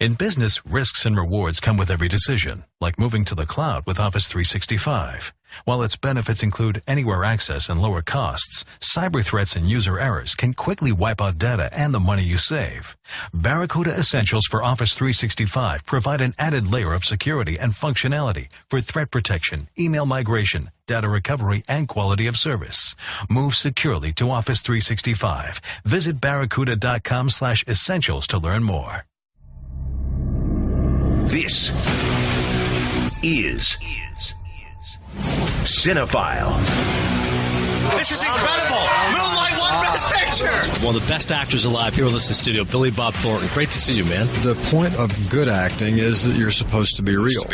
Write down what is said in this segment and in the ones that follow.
In business, risks and rewards come with every decision, like moving to the cloud with Office 365. While its benefits include anywhere access and lower costs, cyber threats and user errors can quickly wipe out data and the money you save. Barracuda Essentials for Office 365 provide an added layer of security and functionality for threat protection, email migration, data recovery, and quality of service. Move securely to Office 365. Visit barracuda.com/essentials to learn more. This is Cinephile. This is incredible! Moonlight won Best Picture! One of the best actors alive here in the studio, Billy Bob Thornton. Great to see you, man. The point of good acting is that you're supposed to be real.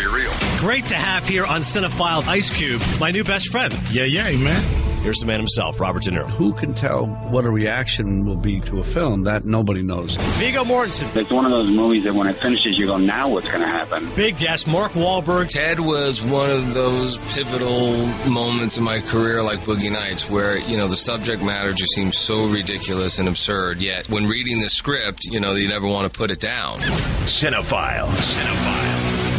Great to have here on Cinephile Ice Cube, my new best friend. Yeah, man. Here's the man himself, Robert De Niro. Who can tell what a reaction will be to a film? That nobody knows. Viggo Mortensen. It's one of those movies that when it finishes, you go, now what's going to happen? Big guest, Mark Wahlberg. Ted was one of those pivotal moments in my career, like Boogie Nights, where, the subject matter just seems so ridiculous and absurd. Yet, when reading the script, you never want to put it down. Cinephile.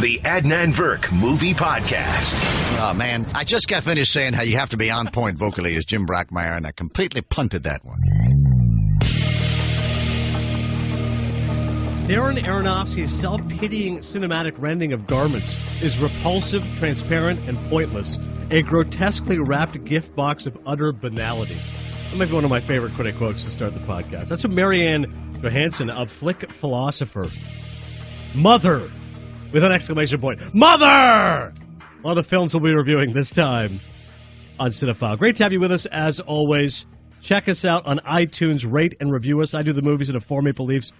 The Adnan Verk Movie Podcast. Oh, man. I just got finished saying how you have to be on point vocally as Jim Brockmeyer, and I completely punted that one. Darren Aronofsky's self-pitying cinematic rending of Garments is repulsive, transparent, and pointless. A grotesquely wrapped gift box of utter banality. That might be one of my favorite critic quotes to start the podcast. That's what Marianne Johansson of Flick Philosopher. Mother! With an exclamation point. Mother! One of the films we'll be reviewing this time on Cinephile. Great to have you with us, as always. Check us out on iTunes. Rate and review us. I do the movies at a 4 Maple Leafs.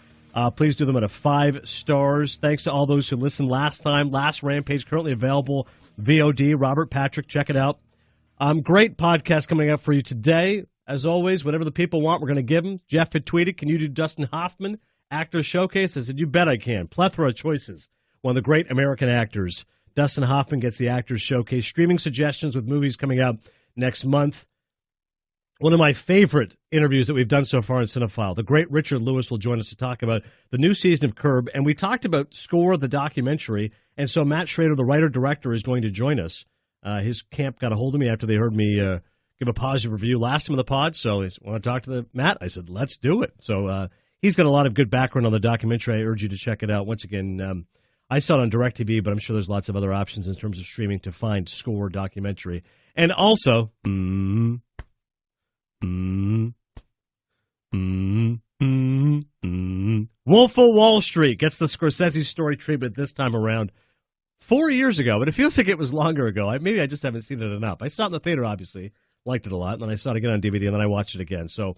Please do them at a 5 stars. Thanks to all those who listened last time. Last Rampage, currently available VOD. Robert Patrick, check it out. Great podcast coming up for you today. As always, whatever the people want, we're going to give them. Jeff had tweeted, can you do Dustin Hoffman Actors Showcase? I said, you bet I can. Plethora of choices. One of the great American actors. Dustin Hoffman gets the Actors Showcase. Streaming suggestions with movies coming out next month. One of my favorite interviews that we've done so far in Cinephile. The great Richard Lewis will join us to talk about the new season of Curb. And we talked about Score, the documentary. And so Matt Schrader, the writer-director, is going to join us. His camp got a hold of me after they heard me give a positive review last time in the pod. So he said, want to talk to Matt? I said, let's do it. So he's got a lot of good background on the documentary. I urge you to check it out. Once again, I saw it on DirecTV, but I'm sure there's lots of other options in terms of streaming to find Score documentary. And also, Wolf of Wall Street gets the Scorsese story treatment this time around. 4 years ago, but it feels like it was longer ago. Maybe I just haven't seen it enough. I saw it in the theater, obviously. Liked it a lot, and then I saw it again on DVD, and then I watched it again. So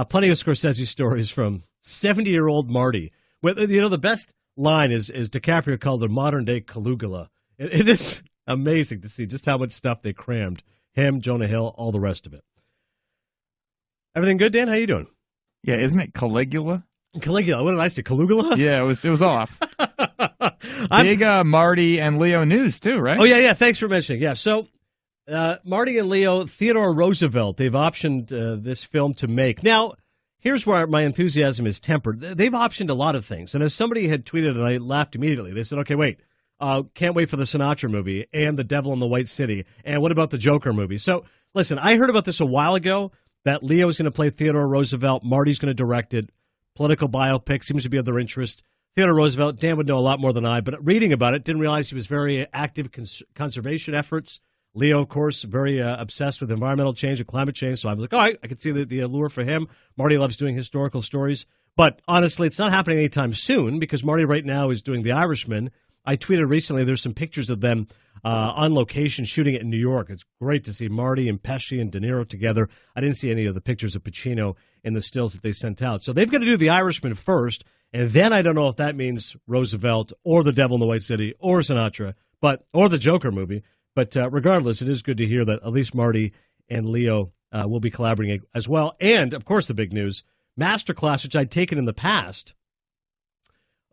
plenty of Scorsese stories from 70-year-old Marty. The best line is DiCaprio called a modern-day Caligula. It is amazing to see just how much stuff they crammed. Him, Jonah Hill, all the rest of it. Everything good, Dan? How you doing? Yeah, isn't it Caligula? Caligula. What did I say? Caligula? Yeah, it was off. Big Marty and Leo news, too, right? Oh, yeah. Thanks for mentioning. Yeah, so Marty and Leo, Theodore Roosevelt, they've optioned this film to make. Now, here's where my enthusiasm is tempered. They've optioned a lot of things. And as somebody had tweeted, and I laughed immediately, they said, okay, wait, can't wait for the Sinatra movie and The Devil in the White City. And what about the Joker movie? So, listen, I heard about this a while ago, that Leo's going to play Theodore Roosevelt, Marty's going to direct it. Political biopic seems to be of their interest. Theodore Roosevelt, Dan would know a lot more than I, but reading about it, didn't realize he was very active conservation efforts. Leo, of course, very obsessed with environmental change and climate change, so I was like, all right, I could see the allure for him. Marty loves doing historical stories. But honestly, it's not happening anytime soon because Marty right now is doing The Irishman. I tweeted recently there's some pictures of them on location shooting it in New York. It's great to see Marty and Pesci and De Niro together. I didn't see any of the pictures of Pacino in the stills that they sent out. So they've got to do The Irishman first, and then I don't know if that means Roosevelt or The Devil in the White City or Sinatra, or the Joker movie. But regardless, it is good to hear that at least Marty and Leo will be collaborating as well. And, of course, the big news, Masterclass, which I'd taken in the past,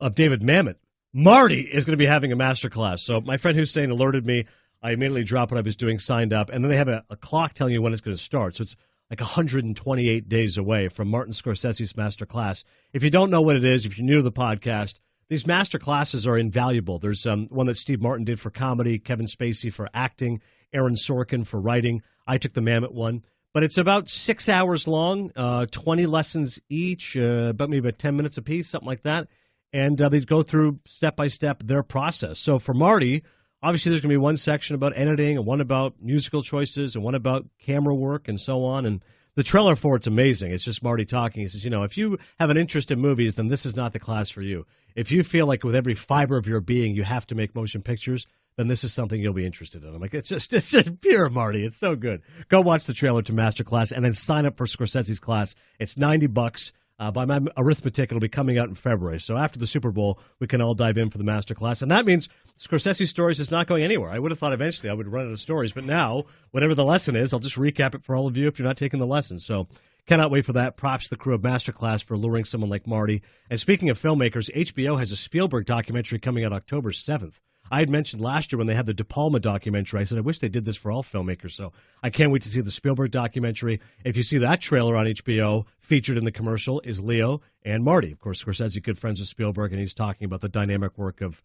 of David Mamet. Marty is going to be having a masterclass. So my friend Hussein alerted me. I immediately dropped what I was doing, signed up, and then they have a clock telling you when it's going to start. So it's like 128 days away from Martin Scorsese's masterclass. If you don't know what it is, if you're new to the podcast, these master classes are invaluable. There's one that Steve Martin did for comedy, Kevin Spacey for acting, Aaron Sorkin for writing. I took the Mamet one. But it's about 6 hours long, 20 lessons each, about maybe 10 minutes apiece, something like that. And they go through step-by-step their process. So for Marty, obviously there's going to be one section about editing and one about musical choices and one about camera work and so on. And the trailer for it's amazing. It's just Marty talking. He says, if you have an interest in movies, then this is not the class for you. If you feel like with every fiber of your being you have to make motion pictures, then this is something you'll be interested in. I'm like, it's just pure Marty. It's so good. Go watch the trailer to Masterclass and then sign up for Scorsese's class. It's $90. By my arithmetic, it'll be coming out in February. So after the Super Bowl, we can all dive in for the Masterclass. And that means Scorsese Stories is not going anywhere. I would have thought eventually I would run out of stories. But now, whatever the lesson is, I'll just recap it for all of you if you're not taking the lesson. So cannot wait for that. Props to the crew of Masterclass for luring someone like Marty. And speaking of filmmakers, HBO has a Spielberg documentary coming out October 7th. I had mentioned last year when they had the De Palma documentary, I said, I wish they did this for all filmmakers. So I can't wait to see the Spielberg documentary. If you see that trailer on HBO, featured in the commercial is Leo and Marty. Of course, Scorsese, good friends with Spielberg, and he's talking about the dynamic work of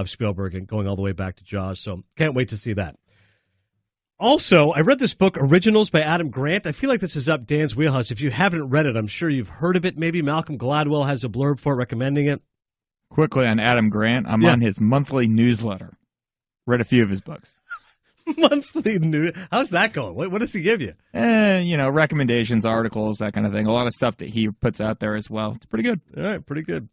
Spielberg and going all the way back to Jaws. So can't wait to see that. Also, I read this book, Originals by Adam Grant. I feel like this is up Dan's wheelhouse. If you haven't read it, I'm sure you've heard of it. Maybe Malcolm Gladwell has a blurb for it recommending it. Quickly on Adam Grant, I'm on his monthly newsletter. Read a few of his books. Monthly news? How's that going? What does he give you? Recommendations, articles, that kind of thing. A lot of stuff that he puts out there as well. It's pretty good. All right, pretty good.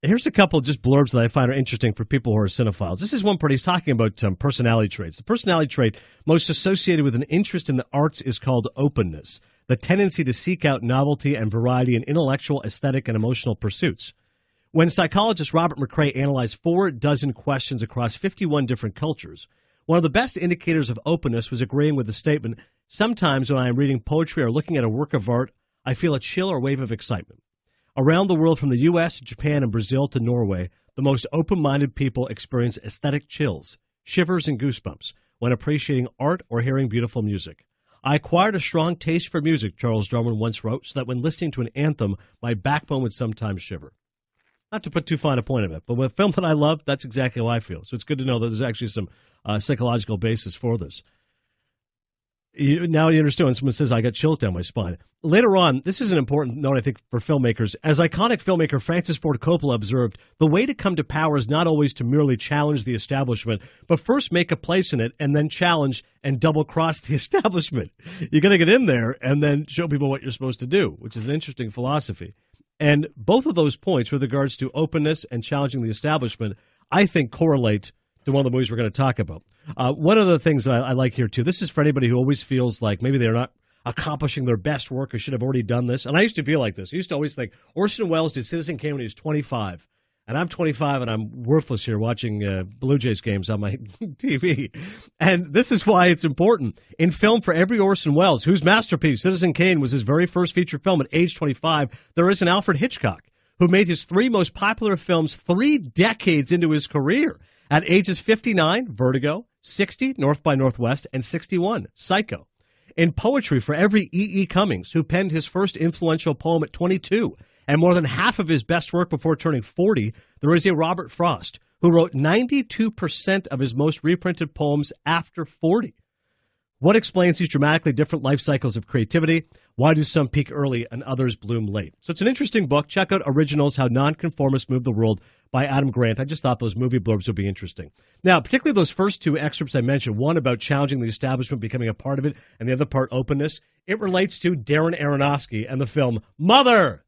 Here's a couple just blurbs that I find are interesting for people who are cinephiles. This is one part he's talking about personality traits. The personality trait most associated with an interest in the arts is called openness, the tendency to seek out novelty and variety in intellectual, aesthetic, and emotional pursuits. When psychologist Robert McCrae analyzed 4 questions across 51 different cultures, one of the best indicators of openness was agreeing with the statement, sometimes when I am reading poetry or looking at a work of art, I feel a chill or wave of excitement. Around the world, from the U.S., Japan, and Brazil to Norway, the most open-minded people experience aesthetic chills, shivers, and goosebumps when appreciating art or hearing beautiful music. I acquired a strong taste for music, Charles Darwin once wrote, so that when listening to an anthem, my backbone would sometimes shiver. Not to put too fine a point on it, but with a film that I love, that's exactly how I feel. So it's good to know that there's actually some psychological basis for this. Now you understand when someone says, I got chills down my spine. Later on, this is an important note, I think, for filmmakers. As iconic filmmaker Francis Ford Coppola observed, the way to come to power is not always to merely challenge the establishment, but first make a place in it and then challenge and double-cross the establishment. You got to get in there and then show people what you're supposed to do, which is an interesting philosophy. And both of those points with regards to openness and challenging the establishment, I think correlate to one of the movies we're going to talk about. One of the things that I like here, too, this is for anybody who always feels like maybe they're not accomplishing their best work or should have already done this. And I used to feel like this. I used to always think Orson Welles did Citizen Kane when he was 25. And I'm 25 and I'm worthless here watching Blue Jays games on my TV. And this is why it's important. In film, for every Orson Welles, whose masterpiece, Citizen Kane, was his very first feature film at age 25, there is an Alfred Hitchcock who made his 3 most popular films 3 decades into his career. At ages 59, Vertigo, 60, North by Northwest, and 61, Psycho. In poetry, for every E.E. Cummings, who penned his first influential poem at 22, and more than half of his best work before turning 40, there is a Robert Frost, who wrote 92% of his most reprinted poems after 40. What explains these dramatically different life cycles of creativity? Why do some peak early and others bloom late? So it's an interesting book. Check out Originals, How Nonconformists Move the World by Adam Grant. I just thought those movie blurbs would be interesting. Now, particularly those first 2 excerpts I mentioned, one about challenging the establishment, becoming a part of it, and the other part, openness, it relates to Darren Aronofsky and the film Mother.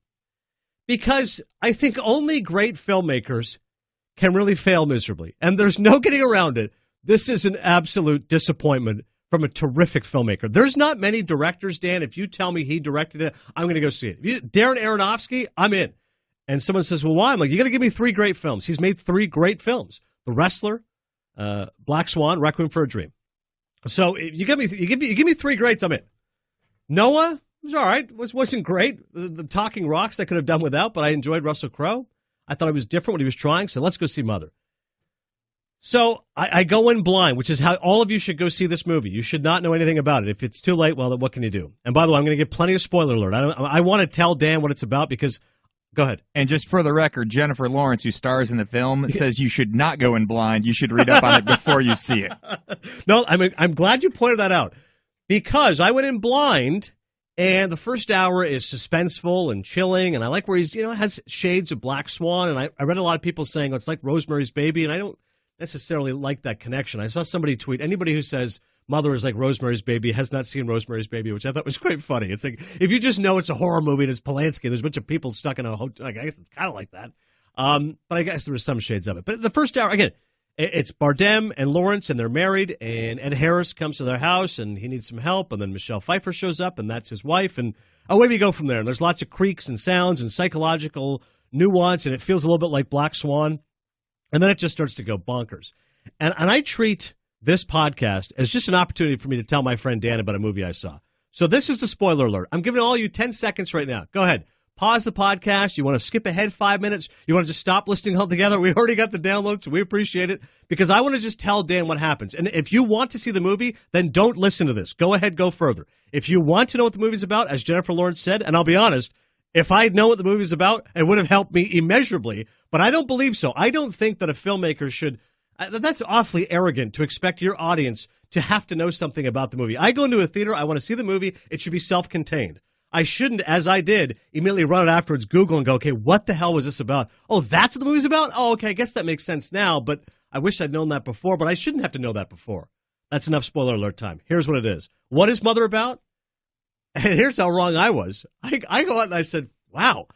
Because I think only great filmmakers can really fail miserably. And there's no getting around it. This is an absolute disappointment from a terrific filmmaker. There's not many directors, Dan. If you tell me he directed it, I'm going to go see it. Darren Aronofsky, I'm in. And someone says, well, why? I'm like, you got to give me 3 great films. He's made 3 great films. The Wrestler, Black Swan, Requiem for a Dream. So you give me 3 greats, I'm in. Noah, it was all right. Wasn't great. The Talking Rocks I could have done without, but I enjoyed Russell Crowe. I thought it was different what he was trying, so let's go see Mother. So I go in blind, which is how all of you should go see this movie. You should not know anything about it. If it's too late, well, then what can you do? And by the way, I'm going to give plenty of spoiler alert. I want to tell Dan what it's about because Go ahead. And just for the record, Jennifer Lawrence, who stars in the film, says you should not go in blind. You should read up on it before you see it. No, I'm glad you pointed that out, because I went in blind, and the first hour is suspenseful and chilling, and I like where he's, has shades of Black Swan, and I read a lot of people saying, it's like Rosemary's Baby, and I don't necessarily like that connection. I saw somebody tweet, anybody who says Mother is like Rosemary's Baby has not seen Rosemary's Baby, which I thought was quite funny. It's like, if you just know it's a horror movie and it's Polanski, there's a bunch of people stuck in a hotel. I guess it's kind of like that. But I guess there was some shades of it. But the first hour, again, it's Bardem and Lawrence, and they're married, and Ed Harris comes to their house, and he needs some help, and then Michelle Pfeiffer shows up, and that's his wife, and away we go from there. And there's lots of creaks and sounds and psychological nuance, and it feels a little bit like Black Swan, and then it just starts to go bonkers. And I treat this podcast as just an opportunity for me to tell my friend Dan about a movie I saw. So this is the spoiler alert. I'm giving all you 10 seconds right now. Go ahead. Pause the podcast. You want to skip ahead 5 minutes? You want to just stop listening altogether? We already got the download, so we appreciate it, because I want to just tell Dan what happens. And if you want to see the movie, then don't listen to this. Go ahead, go further. If you want to know what the movie's about, as Jennifer Lawrence said, and I'll be honest, if I know what the movie's about, it would have helped me immeasurably, but I don't believe so. I don't think that a filmmaker should that's awfully arrogant to expect your audience to have to know something about the movie. I go into a theater, I want to see the movie, it should be self-contained. I shouldn't, as I did, immediately run it afterwards, Google, and go, okay, what the hell was this about? Oh, that's what the movie's about? Oh, okay, I guess that makes sense now, but I wish I'd known that before, but I shouldn't have to know that before. That's enough spoiler alert time. Here's what it is. What is Mother about? And here's how wrong I was. I go out and I said, wow.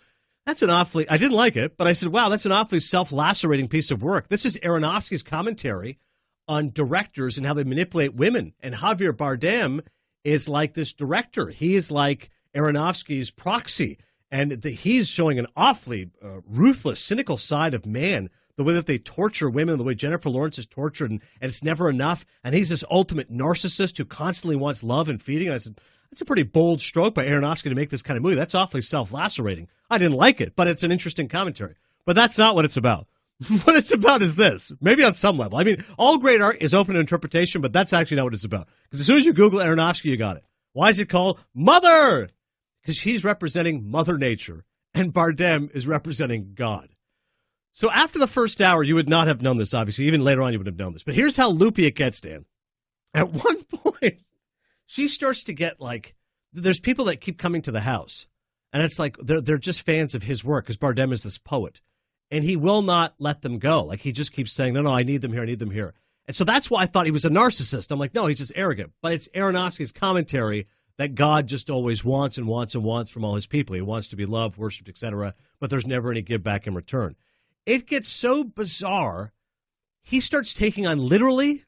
That's an awfully, I didn't like it, but I said, wow, that's an awfully self-lacerating piece of work. This is Aronofsky's commentary on directors and how they manipulate women. And Javier Bardem is like this director. He is like Aronofsky's proxy. And he's showing an awfully ruthless, cynical side of man, the way that they torture women, the way Jennifer Lawrence is tortured, and it's never enough. And he's this ultimate narcissist who constantly wants love and feeding. And I said, that's a pretty bold stroke by Aronofsky to make this kind of movie. That's awfully self-lacerating. I didn't like it, but it's an interesting commentary. But that's not what it's about. What it's about is this, maybe on some level. I mean, all great art is open to interpretation, but that's actually not what it's about. Because as soon as you Google Aronofsky, you got it. Why is it called Mother? Because he's representing Mother Nature, and Bardem is representing God. So after the first hour, you would not have known this, obviously. Even later on, you would have known this. But here's how loopy it gets, Dan. At one point, she starts to get like, there's people that keep coming to the house, and it's like they're just fans of his work, because Bardem is this poet, and he will not let them go. Like, he just keeps saying, no, I need them here, I need them here. And so that's why I thought he was a narcissist. I'm like, no, he's just arrogant. But it's Aronofsky's commentary that God just always wants and wants and wants from all his people. He wants to be loved, worshipped, etc., but there's never any give back in return. It gets so bizarre, he starts taking on literally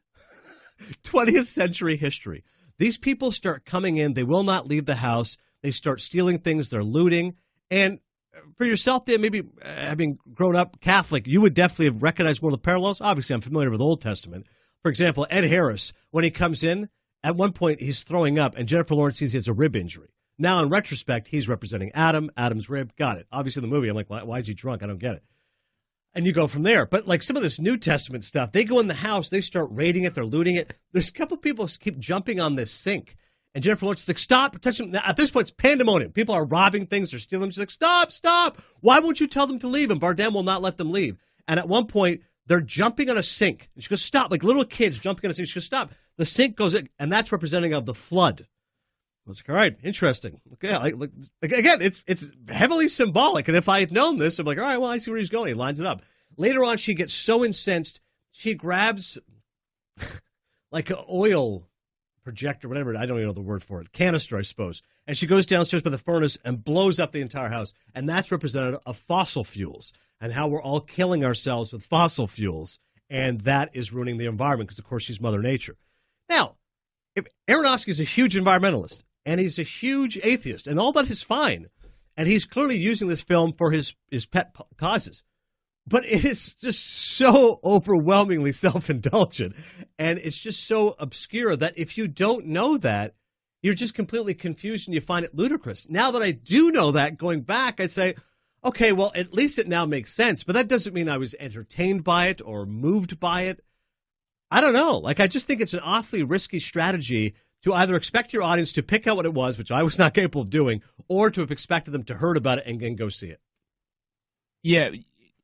20th century history. These people start coming in. They will not leave the house. They start stealing things. They're looting. And for yourself, Dan, maybe having grown up Catholic, you would definitely have recognized one of the parallels. Obviously, I'm familiar with the Old Testament. For example, Ed Harris, when he comes in, at one point he's throwing up, and Jennifer Lawrence sees he has a rib injury. Now, in retrospect, he's representing Adam's rib. Got it. Obviously, in the movie, I'm like, why is he drunk? I don't get it. And you go from there. But like some of this New Testament stuff, they go in the house, they start raiding it, they're looting it. There's a couple of people keep jumping on this sink. And Jennifer Lawrence is like, stop, touch them. At this point, it's pandemonium. People are robbing things, they're stealing them. She's like, stop. Why won't you tell them to leave? And Bardem will not let them leave. And at one point, they're jumping on a sink. And she goes, stop. Like little kids jumping on a sink. She goes, stop. The sink goes in, and that's representing of the flood. I was like, all right, interesting. Okay, again, it's heavily symbolic. And if I had known this, I'm like, all right, well, I see where he's going. He lines it up. Later on, she gets so incensed, she grabs like an oil projector, whatever, I don't even know the word for it, canister, I suppose. And she goes downstairs by the furnace and blows up the entire house. And that's representative of fossil fuels and how we're all killing ourselves with fossil fuels. And that is ruining the environment because, of course, she's Mother Nature. Now, if Aronofsky is a huge environmentalist and he's a huge atheist, and all that is fine, and he's clearly using this film for his pet causes, but it is just so overwhelmingly self-indulgent, and it's just so obscure that if you don't know that, you're just completely confused and you find it ludicrous. Now that I do know that, going back, I say, okay, well, at least it now makes sense, but that doesn't mean I was entertained by it or moved by it. I don't know. Like, I just think it's an awfully risky strategy to either expect your audience to pick out what it was, which I was not capable of doing, or to have expected them to heard about it and then go see it. Yeah,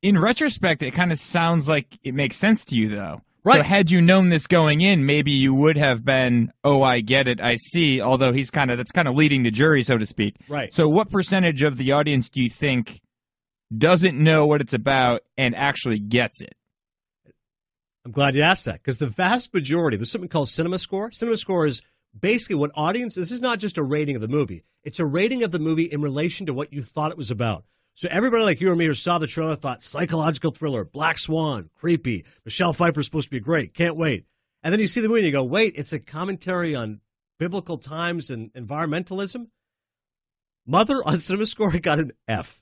in retrospect, it kind of sounds like it makes sense to you, though. Right. So had you known this going in, maybe you would have been, oh, I get it, I see, although that's kind of leading the jury, so to speak. Right. So what percentage of the audience do you think doesn't know what it's about and actually gets it? I'm glad you asked that, because the vast majority, there's something called Cinema Score. Cinema Score is basically what audience, this is not just a rating of the movie. It's a rating of the movie in relation to what you thought it was about. So everybody like you or me who saw the trailer thought psychological thriller, Black Swan, creepy, Michelle Pfeiffer's supposed to be great, can't wait. And then you see the movie and you go, wait, it's a commentary on biblical times and environmentalism? Mother on Cinema Score got an F.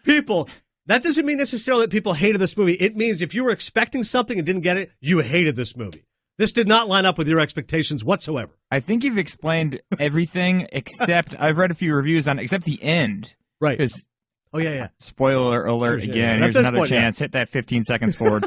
People, that doesn't mean necessarily that people hated this movie. It means if you were expecting something and didn't get it, you hated this movie. This did not line up with your expectations whatsoever. I think you've explained everything except, I've read a few reviews on it, except the end. Right. Because, oh, yeah. Spoiler alert again. Here's another point, chance. Hit that 15 seconds forward.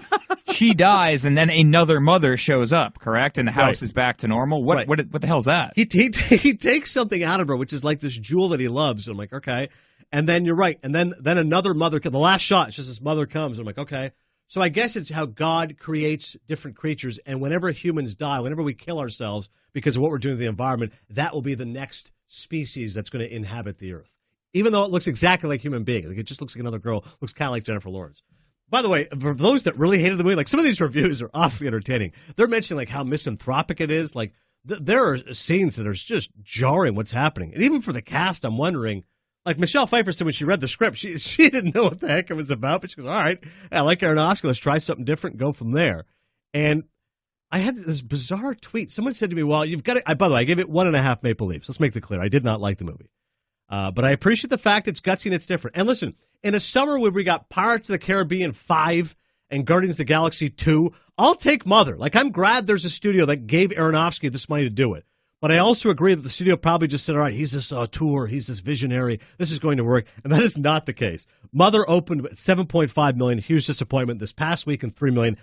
She dies, and then another mother shows up, correct? And the house is back to normal? What the hell's that? He takes something out of her, which is like this jewel that he loves. I'm like, okay. And then you're right. And then another mother, the last shot, it's just this mother comes. I'm like, okay. So I guess it's how God creates different creatures, and whenever humans die, whenever we kill ourselves because of what we're doing to the environment, that will be the next species that's going to inhabit the earth. Even though it looks exactly like human beings. Like it just looks like another girl, looks kind of like Jennifer Lawrence. By the way, for those that really hated the movie, like some of these reviews are awfully entertaining. They're mentioning like how misanthropic it is. Like there are scenes that are just jarring what's happening. And even for the cast, I'm wondering, like Michelle Pfeiffer said when she read the script, she didn't know what the heck it was about, but she goes, all right, I like Aronofsky, let's try something different and go from there. And I had this bizarre tweet. Someone said to me, well, you've got to, by the way, I gave it 1.5 Maple Leafs. Let's make it clear. I did not like the movie. But I appreciate the fact it's gutsy and it's different. And listen, in a summer where we got Pirates of the Caribbean 5 and Guardians of the Galaxy 2, I'll take Mother. Like, I'm glad there's a studio that gave Aronofsky this money to do it. But I also agree that the studio probably just said, all right, he's this auteur, he's this visionary, this is going to work. And that is not the case. Mother opened at $7.5 million, huge disappointment. This past week in $3 million.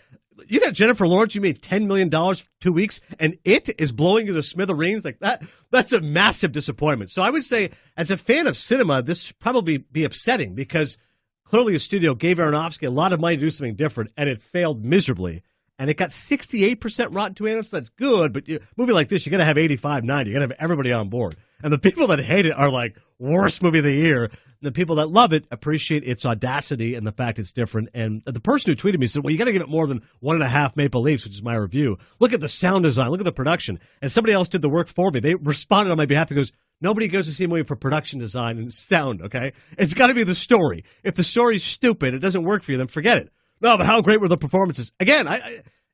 You got Jennifer Lawrence, you made $10 million for 2 weeks, and it is blowing you to smithereens like that. That's a massive disappointment. So I would say, as a fan of cinema, this should probably be upsetting because clearly the studio gave Aronofsky a lot of money to do something different, and it failed miserably. And it got 68% Rotten Tomatoes. So that's good, but a movie like this, you got to have 85, 90. You got to have everybody on board. And the people that hate it are like, worst movie of the year. And the people that love it appreciate its audacity and the fact it's different. And the person who tweeted me said, well, you got to give it more than 1.5 Maple Leafs, which is my review. Look at the sound design. Look at the production. And somebody else did the work for me. They responded on my behalf and goes, nobody goes to see a movie for production design and sound, okay? It's got to be the story. If the story's stupid, it doesn't work for you, then forget it. No, but how great were the performances? Again,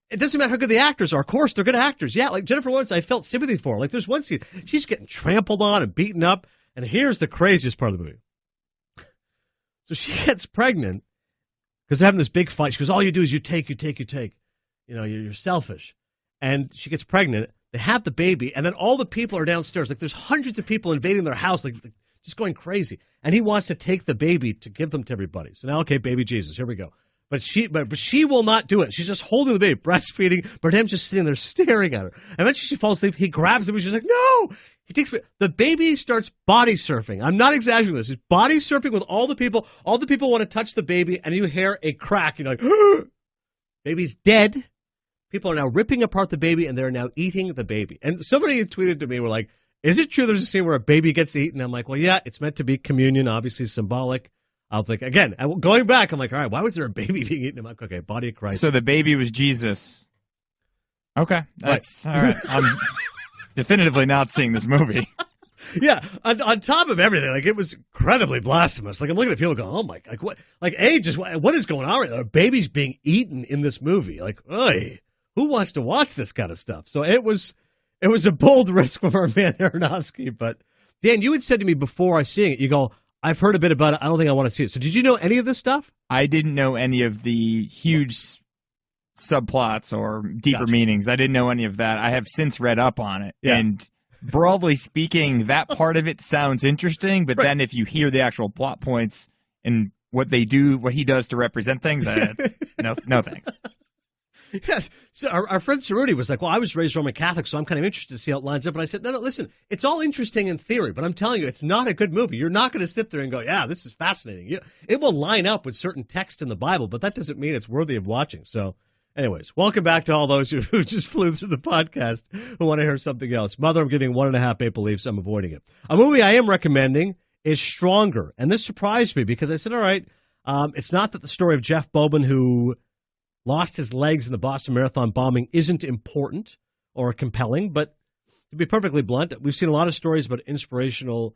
it doesn't matter how good the actors are. Of course, they're good actors. Yeah, like Jennifer Lawrence, I felt sympathy for her. Like there's one scene, she's getting trampled on and beaten up. And here's the craziest part of the movie. So she gets pregnant because they're having this big fight. She goes, all you do is you take. You know, you're selfish. And she gets pregnant. They have the baby. And then all the people are downstairs. Like there's hundreds of people invading their house, like just going crazy. And he wants to take the baby to give them to everybody. So now, okay, baby Jesus, here we go. But she will not do it. She's just holding the baby, breastfeeding. Burnham's just sitting there staring at her. And eventually she falls asleep. He grabs her and she's like, no! He takes the baby starts body surfing. I'm not exaggerating this. He's body surfing with all the people. All the people want to touch the baby, and you hear a crack. You're like, baby's dead. People are now ripping apart the baby, and they're now eating the baby. And somebody tweeted to me, we're like, is it true there's a scene where a baby gets eaten? I'm like, well, yeah, it's meant to be communion, obviously symbolic. I'll think, again, going back, I'm like, all right, why was there a baby being eaten? I'm like, okay, body of Christ. So the baby was Jesus. Okay, that's right. All right. I'm definitively not seeing this movie. Yeah, on top of everything, like it was incredibly blasphemous. Like I'm looking at people going, "Oh my, like what? Like just what is going on right now? Are babies being eaten in this movie? Like, oy, who wants to watch this kind of stuff?" So it was a bold risk from our man Aronofsky. But Dan, you had said to me before I seeing it, you go, "I've heard a bit about it. I don't think I want to see it." So did you know any of this stuff? I didn't know any of the huge subplots or deeper meanings. I didn't know any of that. I have since read up on it. Yeah. And broadly speaking, that part of it sounds interesting, but then if you hear the actual plot points and what they do, what he does to represent things, no thanks. Yeah, so our friend Cerruti was like, well, I was raised Roman Catholic, so I'm kind of interested to see how it lines up. And I said, no, listen, it's all interesting in theory, but I'm telling you, it's not a good movie. You're not going to sit there and go, yeah, this is fascinating. It will line up with certain text in the Bible, but that doesn't mean it's worthy of watching. So anyways, welcome back to all those who just flew through the podcast who want to hear something else. Mother, I'm giving 1.5 Maple Leafs. I'm avoiding it. A movie I am recommending is Stronger. And this surprised me because I said, all right, it's not that the story of Jeff Bowman, who lost his legs in the Boston Marathon bombing, isn't important or compelling, but to be perfectly blunt, we've seen a lot of stories about inspirational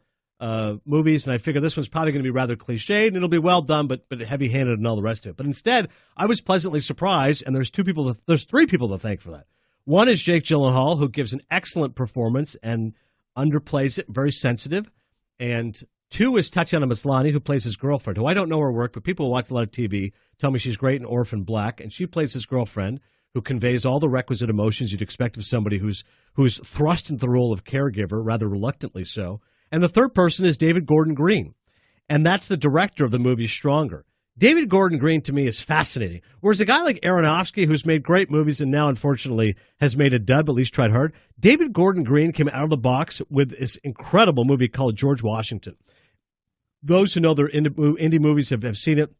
movies, and I figure this one's probably going to be rather cliched, and it'll be well done, but heavy-handed and all the rest of it. But instead, I was pleasantly surprised, and there's three people to thank for that. One is Jake Gyllenhaal, who gives an excellent performance and underplays it, very sensitive, and two is Tatiana Maslany, who plays his girlfriend, who I don't know her work, but people who watch a lot of TV tell me she's great in Orphan Black, and she plays his girlfriend, who conveys all the requisite emotions you'd expect of somebody who's thrust into the role of caregiver, rather reluctantly so. And the third person is David Gordon Green, and that's the director of the movie Stronger. David Gordon Green, to me, is fascinating. Whereas a guy like Aronofsky, who's made great movies and now, unfortunately, has made a dud, but at least tried hard, David Gordon Green came out of the box with this incredible movie called George Washington. Those who know their indie movies have seen it.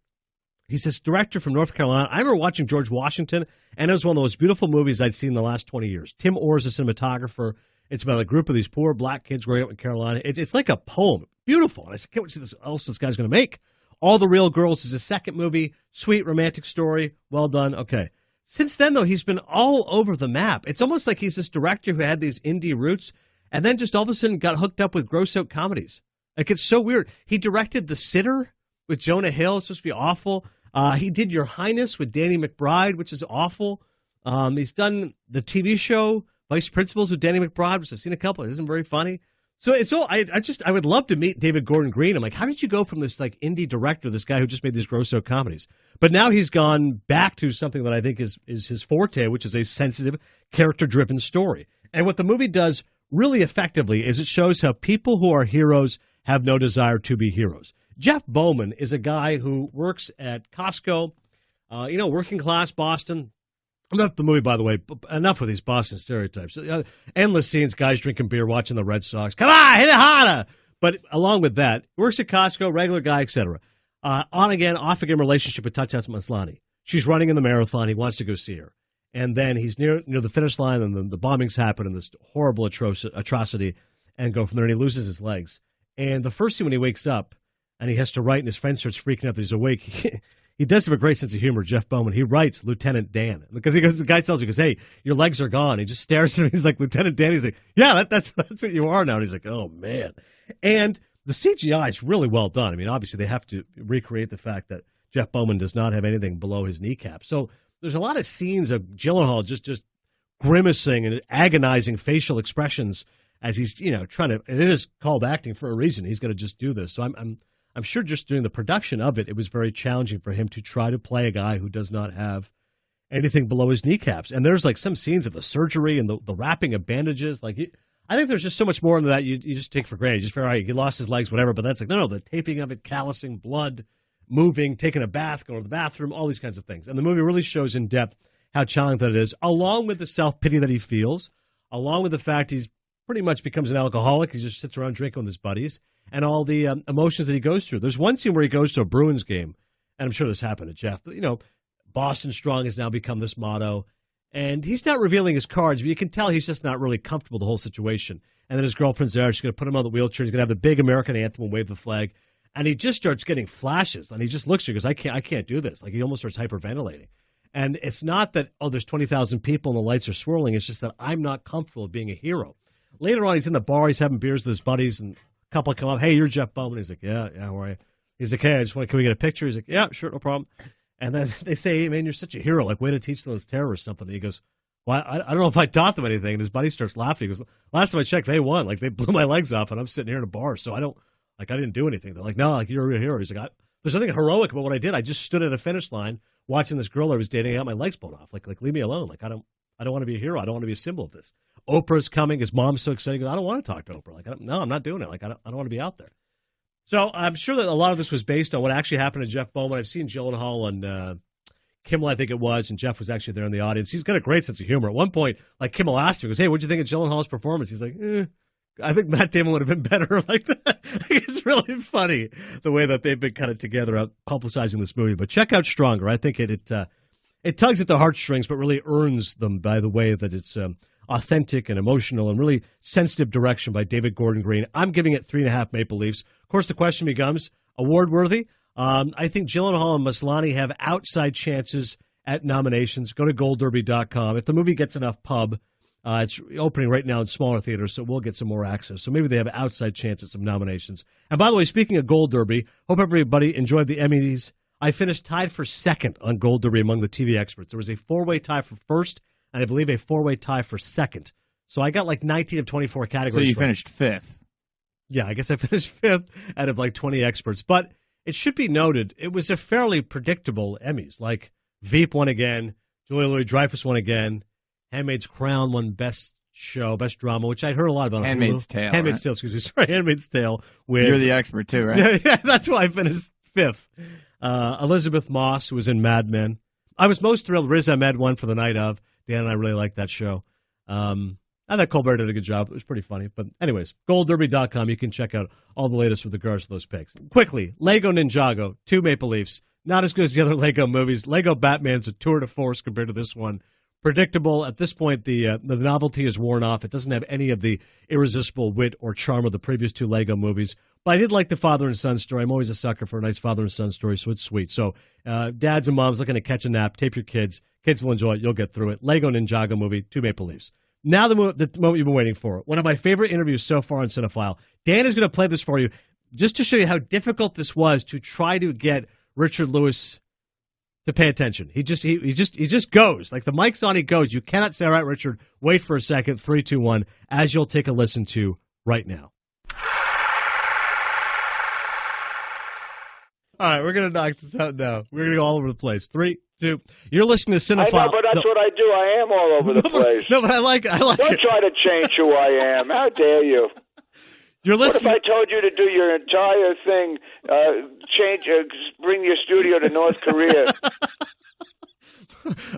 He's this director from North Carolina. I remember watching George Washington, and it was one of the most beautiful movies I'd seen in the last 20 years. Tim Orr is a cinematographer. It's about a group of these poor black kids growing up in Carolina. It's like a poem. Beautiful. And I said, can't wait to see this else this guy's going to make. All the Real Girls is a second movie. Sweet romantic story. Well done. Okay. Since then, though, he's been all over the map. It's almost like he's this director who had these indie roots and then just all of a sudden got hooked up with gross-out comedies. Like, it's so weird. He directed The Sitter with Jonah Hill. It's supposed to be awful. He did Your Highness with Danny McBride, which is awful. He's done the TV show Vice Principals with Danny McBride, which I've seen a couple. It isn't very funny. So it's all. I would love to meet David Gordon Green. I'm like, how did you go from this like indie director, this guy who just made these gross-out comedies, but now he's gone back to something that I think is his forte, which is a sensitive, character-driven story. And what the movie does really effectively is it shows how people who are heroes have no desire to be heroes. Jeff Bowman is a guy who works at Costco, working class Boston. Enough the movie, by the way. Enough with these Boston stereotypes. Endless scenes, guys drinking beer, watching the Red Sox. Come on, hit it harder. But along with that, works at Costco, regular guy, etc. On again, off again relationship with Tatiana Maslany. She's running in the marathon. He wants to go see her. And then he's near the finish line, and then the bombings happen, and this horrible atrocity, and go from there, and he loses his legs. And the first thing when he wakes up, and he has to write, and his friend starts freaking out that he's awake, he does have a great sense of humor, Jeff Bowman. He writes Lieutenant Dan. Because the guy tells you, hey, your legs are gone. He just stares at him. He's like, Lieutenant Dan. He's like, yeah, that's what you are now. And he's like, oh, man. And the CGI is really well done. I mean, obviously, they have to recreate the fact that Jeff Bowman does not have anything below his kneecap. So there's a lot of scenes of Gyllenhaal just grimacing and agonizing facial expressions as he's, trying to, and it is called acting for a reason. He's going to just do this. So I'm sure just during the production of it, it was very challenging for him to try to play a guy who does not have anything below his kneecaps. And there's like some scenes of the surgery and the wrapping of bandages. Like, I think there's just so much more into that you just take for granted. You just figure, all right, he lost his legs, whatever. But that's like, no, the taping of it, callousing, blood, moving, taking a bath, going to the bathroom, all these kinds of things. And the movie really shows in depth how challenging that is, along with the self-pity that he feels, along with the fact he's pretty much becomes an alcoholic. He just sits around drinking with his buddies, and all the emotions that he goes through. There's one scene where he goes to a Bruins game, and I'm sure this happened to Jeff, but, Boston Strong has now become this motto, and he's not revealing his cards, but you can tell he's just not really comfortable with the whole situation. And then his girlfriend's there. She's going to put him on the wheelchair. He's going to have the big American anthem and wave the flag, and he just starts getting flashes, and he just looks at her and goes, I can't do this. Like, he almost starts hyperventilating. And it's not that, there's 20,000 people and the lights are swirling. It's just that I'm not comfortable being a hero. Later on, he's in the bar. He's having beers with his buddies, and a couple come up. Hey, you're Jeff Bowman. He's like, yeah, how are you? He's like, hey, can we get a picture? He's like, yeah, sure, no problem. And then they say, hey, man, you're such a hero. Like, way to teach them this terror or something. And he goes, well, I don't know if I taught them anything. And his buddy starts laughing. He goes, last time I checked, they won. Like, they blew my legs off, and I'm sitting here in a bar, so I didn't do anything. They're like, no, like, you're a real hero. He's like, there's nothing heroic about what I did. I just stood at a finish line watching this girl I was dating. I got my legs blown off. Like, leave me alone. Like, I don't want to be a hero. I don't want to be a symbol of this. Oprah's coming. His mom's so excited. He goes, I don't want to talk to Oprah. Like, no, I'm not doing it. Like, I don't want to be out there. So I'm sure that a lot of this was based on what actually happened to Jeff Bowman. I've seen Gyllenhaal and Kimmel, I think it was, and Jeff was actually there in the audience. He's got a great sense of humor. At one point, like Kimmel asked him, he goes, "Hey, what'd you think of Gyllenhaal's performance?" He's like, I think Matt Damon would have been better like that. It's really funny the way that they've been kind of together out publicizing this movie. But check out Stronger. I think it tugs at the heartstrings, but really earns them by the way that it's authentic and emotional and really sensitive direction by David Gordon Green. I'm giving it 3.5 Maple Leafs. Of course, the question becomes, award-worthy? I think Gyllenhaal and Maslany have outside chances at nominations. Go to goldderby.com. If the movie gets enough pub, it's opening right now in smaller theaters, so we'll get some more access. So maybe they have outside chances of nominations. And by the way, speaking of Gold Derby, hope everybody enjoyed the Emmys. I finished tied for second on Gold Derby among the TV experts. There was a 4-way tie for first, and I believe a 4-way tie for second. So I got like 19 of 24 categories. So you finished fifth. Yeah, I guess I finished fifth out of like 20 experts. But it should be noted, it was a fairly predictable Emmys. Like Veep won again, Julia Louis-Dreyfus won again, Handmaid's Crown won Best Show, Best Drama, which I'd heard a lot about. Handmaid's Tale. Handmaid's Tale, excuse me. Sorry, Handmaid's Tale. You're the expert too, right? Yeah, that's why I finished fifth. Elizabeth Moss, who was in Mad Men. I was most thrilled. Riz Ahmed won for the night of. Dan and I really liked that show. I thought Colbert did a good job. It was pretty funny. But anyways, goldderby.com. You can check out all the latest with regards to those picks. Quickly, Lego Ninjago, 2 Maple Leafs. Not as good as the other Lego movies. Lego Batman's a tour de force compared to this one. Predictable. At this point, the novelty is worn off. It doesn't have any of the irresistible wit or charm of the previous 2 Lego movies. But I did like the father and son story. I'm always a sucker for a nice father and son story, so it's sweet. So dads and moms looking to catch a nap, tape your kids. Kids will enjoy it. You'll get through it. Lego Ninjago movie, 2 Maple Leafs. Now the moment you've been waiting for. One of my favorite interviews so far on Cinephile. Dan is going to play this for you just to show you how difficult this was to try to get Richard Lewis to pay attention. He just goes. Like the mic's on, he goes. You cannot say, all right, Richard, wait for a second, 3, 2, 1, as you'll take a listen to right now. All right, we're going to knock this out now. We're going to go all over the place. 3, 2. You're listening to Cinephile. I know, but that's what I do. I am all over the place. No, but I like Don't it. try to change who I am. How dare you? You're listening. What if I told you to do your entire thing, bring your studio to North Korea?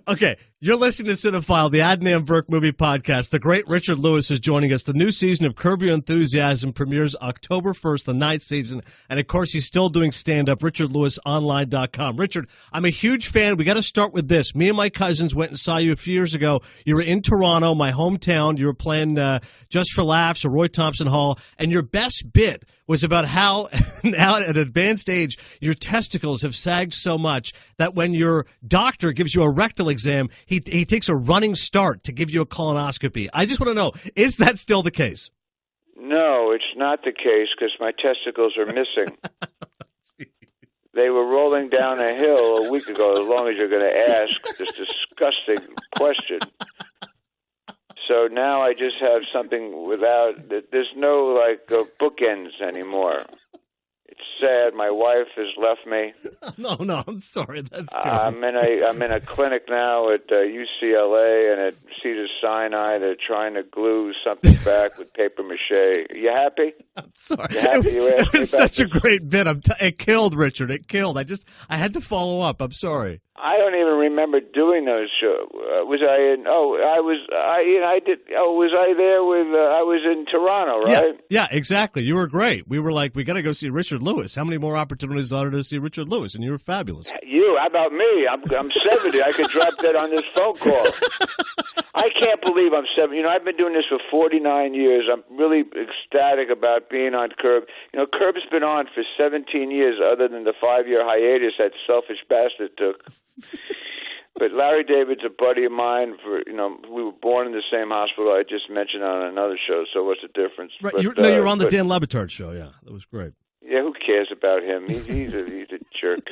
Okay, you're listening to Cinephile, the Adnan Burke Movie Podcast. The great Richard Lewis is joining us. The new season of Curb Your Enthusiasm premieres October 1st, the 9th season. And, of course, he's still doing stand-up, richardlewisonline.com. Richard, I'm a huge fan. We got to start with this. Me and my cousins went and saw you a few years ago. You were in Toronto, my hometown. You were playing Just for Laughs or Roy Thompson Hall. And your best bit was about how now at an advanced age, your testicles have sagged so much that when your doctor gives you a rectal exam, he takes a running start to give you a colonoscopy. I just want to know, is that still the case? No, it's not the case because my testicles are missing. They were rolling down a hill a week ago, as long as you're going to ask this disgusting question. So now I just have something without, there's no bookends anymore. It's sad. My wife has left me. No, I'm sorry. That's I'm in a clinic now at UCLA and at Cedars-Sinai. They're trying to glue something back with paper mache. You happy? I'm sorry. You happy? It was such a great bit. It killed, Richard. It killed. I had to follow up. I'm sorry. I don't even remember doing those shows. Was I in? I did. Oh, was I there with? I was in Toronto, right? Yeah, exactly. You were great. We were like, we got to go see Richard Lewis. How many more opportunities are there to see Richard Lewis? And you were fabulous. How about me? I'm 70. I could drop that on this phone call. I can't believe I'm 70. I've been doing this for 49 years. I'm really ecstatic about being on Curb. Curb's been on for 17 years, other than the 5-year hiatus that selfish bastard took. But Larry David's a buddy of mine. We were born in the same hospital. I just mentioned on another show. So what's the difference? Right, you're on the Dan Le Batard show. Yeah, that was great. Yeah, who cares about him? He's a jerk.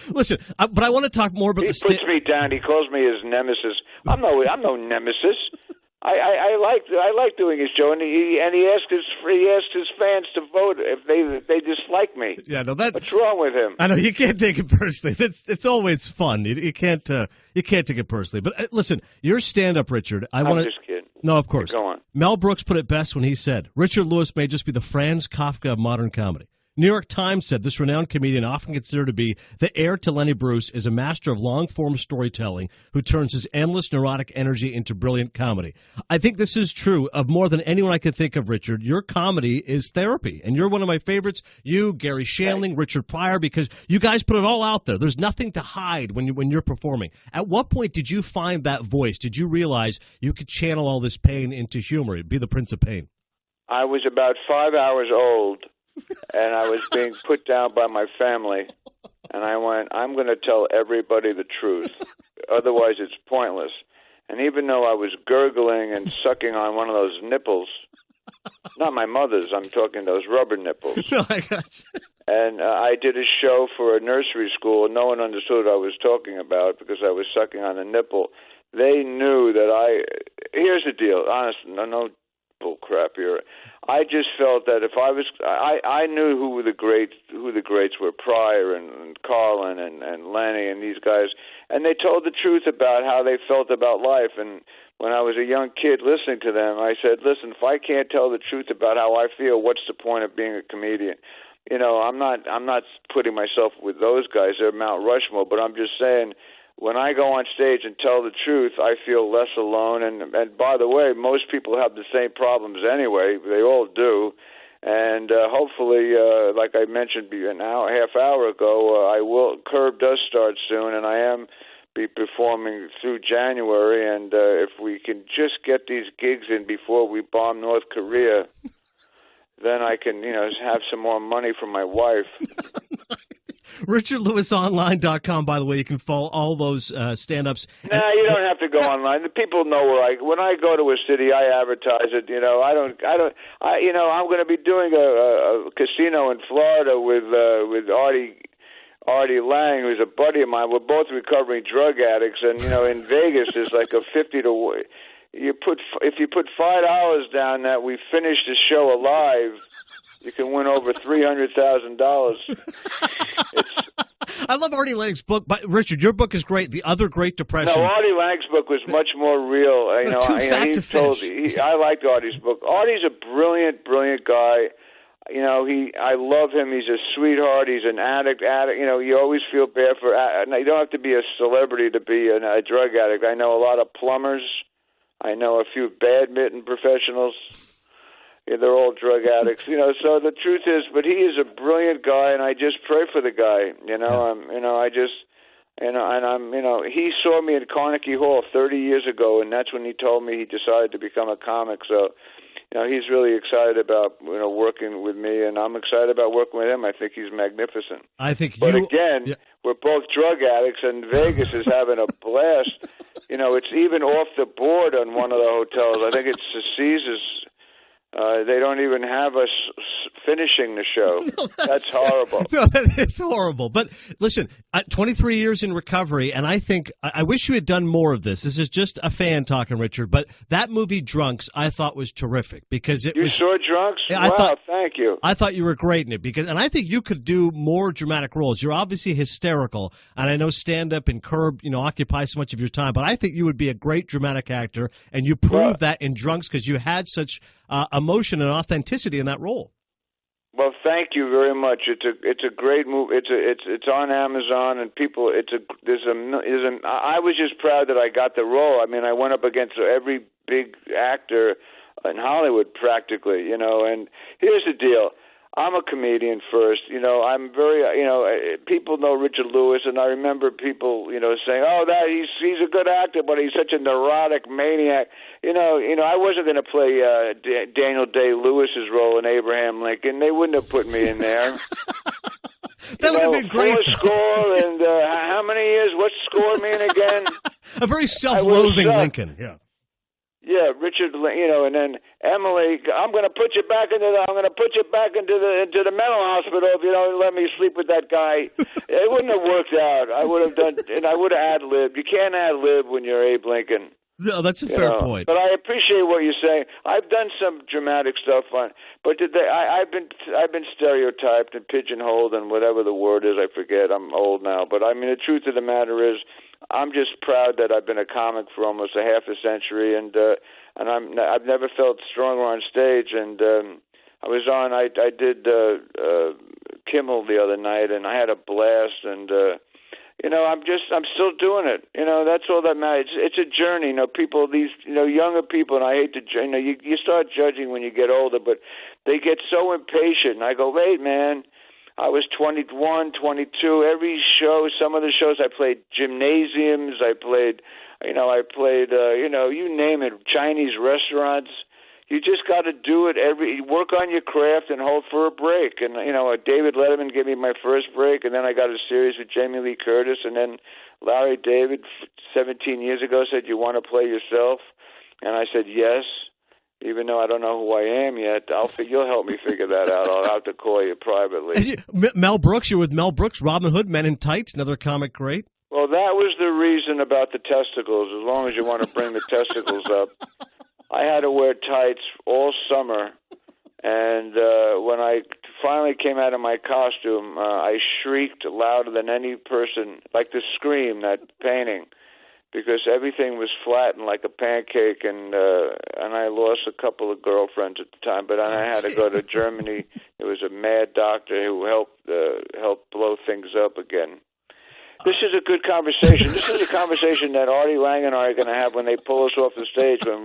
Listen, but I want to talk more about. He puts me down. He calls me his nemesis. I'm no nemesis. I like doing his show, and he asks his fans to vote if they dislike me. Yeah, no, what's wrong with him? I know you can't take it personally. It's always fun. You can't take it personally. But listen, your stand-up, Richard. I'm just kidding. No, of course. Go on. Mel Brooks put it best when he said, "Richard Lewis may just be the Franz Kafka of modern comedy." New York Times said this renowned comedian, often considered to be the heir to Lenny Bruce, is a master of long-form storytelling who turns his endless neurotic energy into brilliant comedy. I think this is true of more than anyone I could think of, Richard. Your comedy is therapy, and you're one of my favorites. You, Gary Shandling, Richard Pryor, because you guys put it all out there. There's nothing to hide when you're performing. At what point did you find that voice? Did you realize you could channel all this pain into humor, be the Prince of Pain? I was about 5 hours old, and I was being put down by my family, and I went, I'm going to tell everybody the truth. Otherwise, it's pointless. And even though I was gurgling and sucking on one of those nipples, not my mother's, I'm talking those rubber nipples. No, I got you. And I did a show for a nursery school, and no one understood what I was talking about because I was sucking on a nipple. They knew that here's the deal, honest, no bull crap here. I just felt that if I knew who the greats were, Pryor and Carlin and Lenny and these guys, and they told the truth about how they felt about life. And when I was a young kid listening to them, I said, listen, if I can't tell the truth about how I feel, what's the point of being a comedian? You know, I'm not putting myself with those guys. They're Mount Rushmore, but I'm just saying, when I go on stage and tell the truth, I feel less alone. And by the way, most people have the same problems anyway. They all do. And hopefully, like I mentioned half hour ago, Curb does start soon, and I am be performing through January. And if we can just get these gigs in before we bomb North Korea, then I can, have some more money for my wife. RichardLewisOnline.com, by the way, you can follow all those stand-ups. No, you don't have to go online. The people know when I go to a city, I advertise it. I'm going to be doing a casino in Florida with Artie Lang, who's a buddy of mine. We're both recovering drug addicts, and in Vegas there's like a 50 to. If you put $5 down that we finish the show alive, you can win over $300,000. I love Artie Lang's book, but Richard, your book is great. The Other Great Depression. No, Artie Lang's book was much more real. I liked Artie's book. Artie's a brilliant, brilliant guy. I love him. He's a sweetheart. He's an addict. You always feel bad for. You don't have to be a celebrity to be a drug addict. I know a lot of plumbers. I know a few badminton professionals. Yeah, they're all drug addicts, So the truth is, but he is a brilliant guy, and I just pray for the guy. He saw me at Carnegie Hall 30 years ago, and that's when he told me he decided to become a comic. So, he's really excited about working with me, and I'm excited about working with him. I think he's magnificent. We're both drug addicts, and Vegas is having a blast. It's even off the board on one of the hotels. I think it's the Caesars. They don't even have us finishing the show. No, that's horrible. No, that is horrible. But listen, 23 years in recovery, and I think I wish you had done more of this. This is just a fan talking, Richard. But that movie, Drunks, I thought was terrific because you saw Drunks. Yeah, thank you. I thought you were great in it and I think you could do more dramatic roles. You're obviously hysterical, and I know stand-up and Curb, occupy so much of your time. But I think you would be a great dramatic actor, and you proved that in Drunks because you had such emotion and authenticity in that role. Well, thank you very much. It's a great movie. It's on Amazon, and people. I was just proud that I got the role. I mean, I went up against every big actor in Hollywood practically, And here's the deal. I'm a comedian first. I'm very, people know Richard Lewis, and I remember people, saying, "Oh, he's a good actor, but he's such a neurotic maniac." I wasn't going to play Daniel Day-Lewis's role in Abraham Lincoln. They wouldn't have put me in there. That would have been great. Score and how many years? What's score mean again? A very self-loathing Lincoln. Yeah. Yeah, Richard, and then Emily, I'm going to put you back into the mental hospital if you don't let me sleep with that guy. It wouldn't have worked out. I would have ad-libbed. You can't ad-lib when you're Abe Lincoln. No, that's a fair point. But I appreciate what you're saying. I've done some dramatic stuff but I've been stereotyped and pigeonholed and whatever the word is, I forget. I'm old now, but I mean the truth of the matter is, I'm just proud that I've been a comic for almost a half a century, and I've never felt stronger on stage. And I did Kimmel the other night, and I had a blast. And I'm still doing it. That's all that matters. It's a journey. These younger people, and I hate to, you start judging when you get older, but they get so impatient. And I go, wait, man. I was 21, 22. Every show, some of the shows, I played gymnasiums. I played, you name it, Chinese restaurants. You just got to do it work on your craft and hope for a break. And, David Letterman gave me my first break, and then I got a series with Jamie Lee Curtis, and then Larry David 17 years ago said, you want to play yourself? And I said, yes. Even though I don't know who I am yet, you'll help me figure that out. I'll have to call you privately. Mel Brooks, you're with Mel Brooks, Robin Hood, Men in Tights, another comic great. Well, that was the reason about the testicles, as long as you want to bring the testicles up. I had to wear tights all summer, and when I finally came out of my costume, I shrieked louder than any person, like the Scream, that painting, because everything was flattened like a pancake, and I lost a couple of girlfriends at the time. But I had to go to Germany. There was a mad doctor who helped blow things up again. This is a good conversation. This is a conversation that Artie Lang and I are going to have when they pull us off the stage when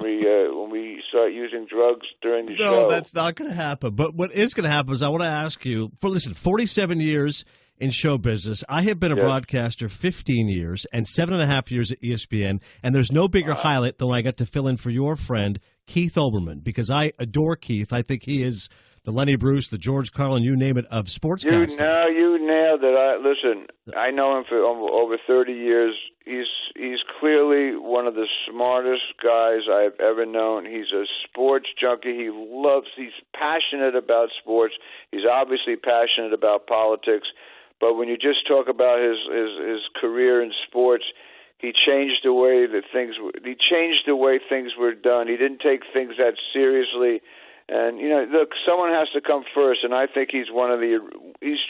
we start using drugs during the show. No, that's not going to happen. But what is going to happen is I want to ask you, 47 years in show business. I have been a broadcaster 15 years and 7.5 years at ESPN, and there's no bigger highlight than when I got to fill in for your friend, Keith Olbermann, because I adore Keith. I think he is the Lenny Bruce, the George Carlin, you name it, of sportscasting. You nailed it. Listen, I know him for over 30 years. He's clearly one of the smartest guys I've ever known. He's a sports junkie. He's passionate about sports. He's obviously passionate about politics. But when you just talk about his career in sports, he changed the way things were done. He didn't take things that seriously. And look, someone has to come first, and I think he's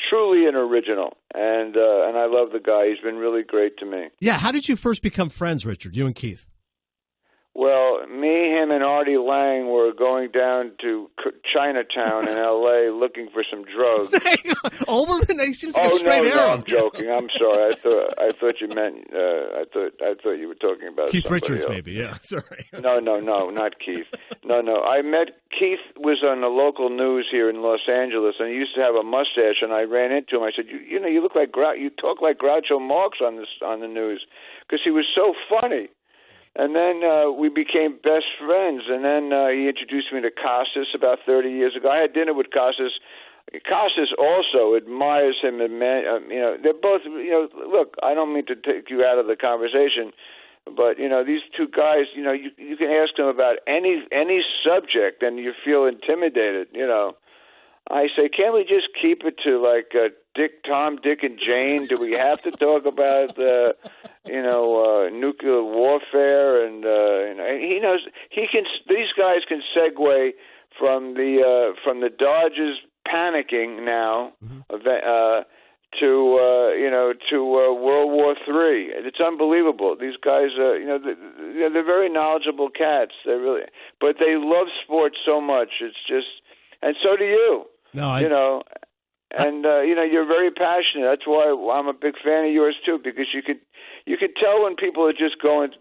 truly an original, and I love the guy. He's been really great to me. Yeah, how did you first become friends, Richard? You and Keith? Well, me, him, and Artie Lang were going down to Chinatown in L.A. looking for some drugs. Olbermann, he seems like a straight arrow. No, I'm joking. I'm sorry. I thought you meant. I thought you were talking about Keith Richards, else. maybe. Yeah, sorry. No, not Keith. No. I met Keith was on the local news here in Los Angeles, and he used to have a mustache. And I ran into him. I said, you look like you talk like Groucho Marx on the news, because he was so funny. And then we became best friends, and then he introduced me to Costas about 30 years ago. I had dinner with Costas. Costas also admires him. And they're both, look, I don't mean to take you out of the conversation, but, these two guys, you can ask them about any subject, and you feel intimidated, I say, can't we just keep it to like Tom, Dick, and Jane? Do we have to talk about nuclear warfare? And he knows he can. These guys can segue from the Dodgers panicking now to World War III. It's unbelievable. These guys, they're very knowledgeable cats. They really, but they love sports so much. It's just, and so do you. No, you're very passionate. That's why I'm a big fan of yours too, because you could tell when people are just going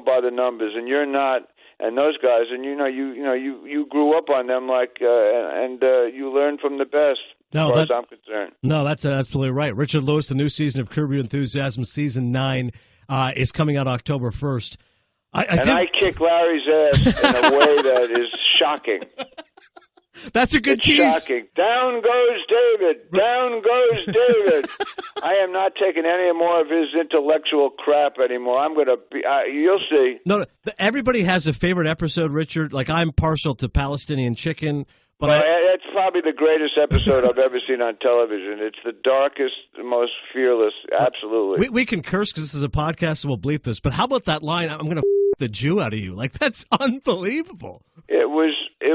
by the numbers, and you're not. And those guys, and you grew up on them and you learn from the best. As far as I'm concerned. No, that's absolutely right. Richard Lewis, the new season of Curb Your Enthusiasm, season 9, is coming out October 1st. I kick Larry's ass in a way that is shocking. That's a good tease. Shocking. Down goes David. Down goes David. I am not taking any more of his intellectual crap anymore. I'm going to be. You'll see. No, everybody has a favorite episode, Richard. Like, I'm partial to Palestinian chicken. But it's probably the greatest episode I've ever seen on television. It's the darkest, most fearless. Absolutely. We can curse because this is a podcast, so we'll bleep this. But how about that line? I'm going to the Jew out of you. Like, that's unbelievable. It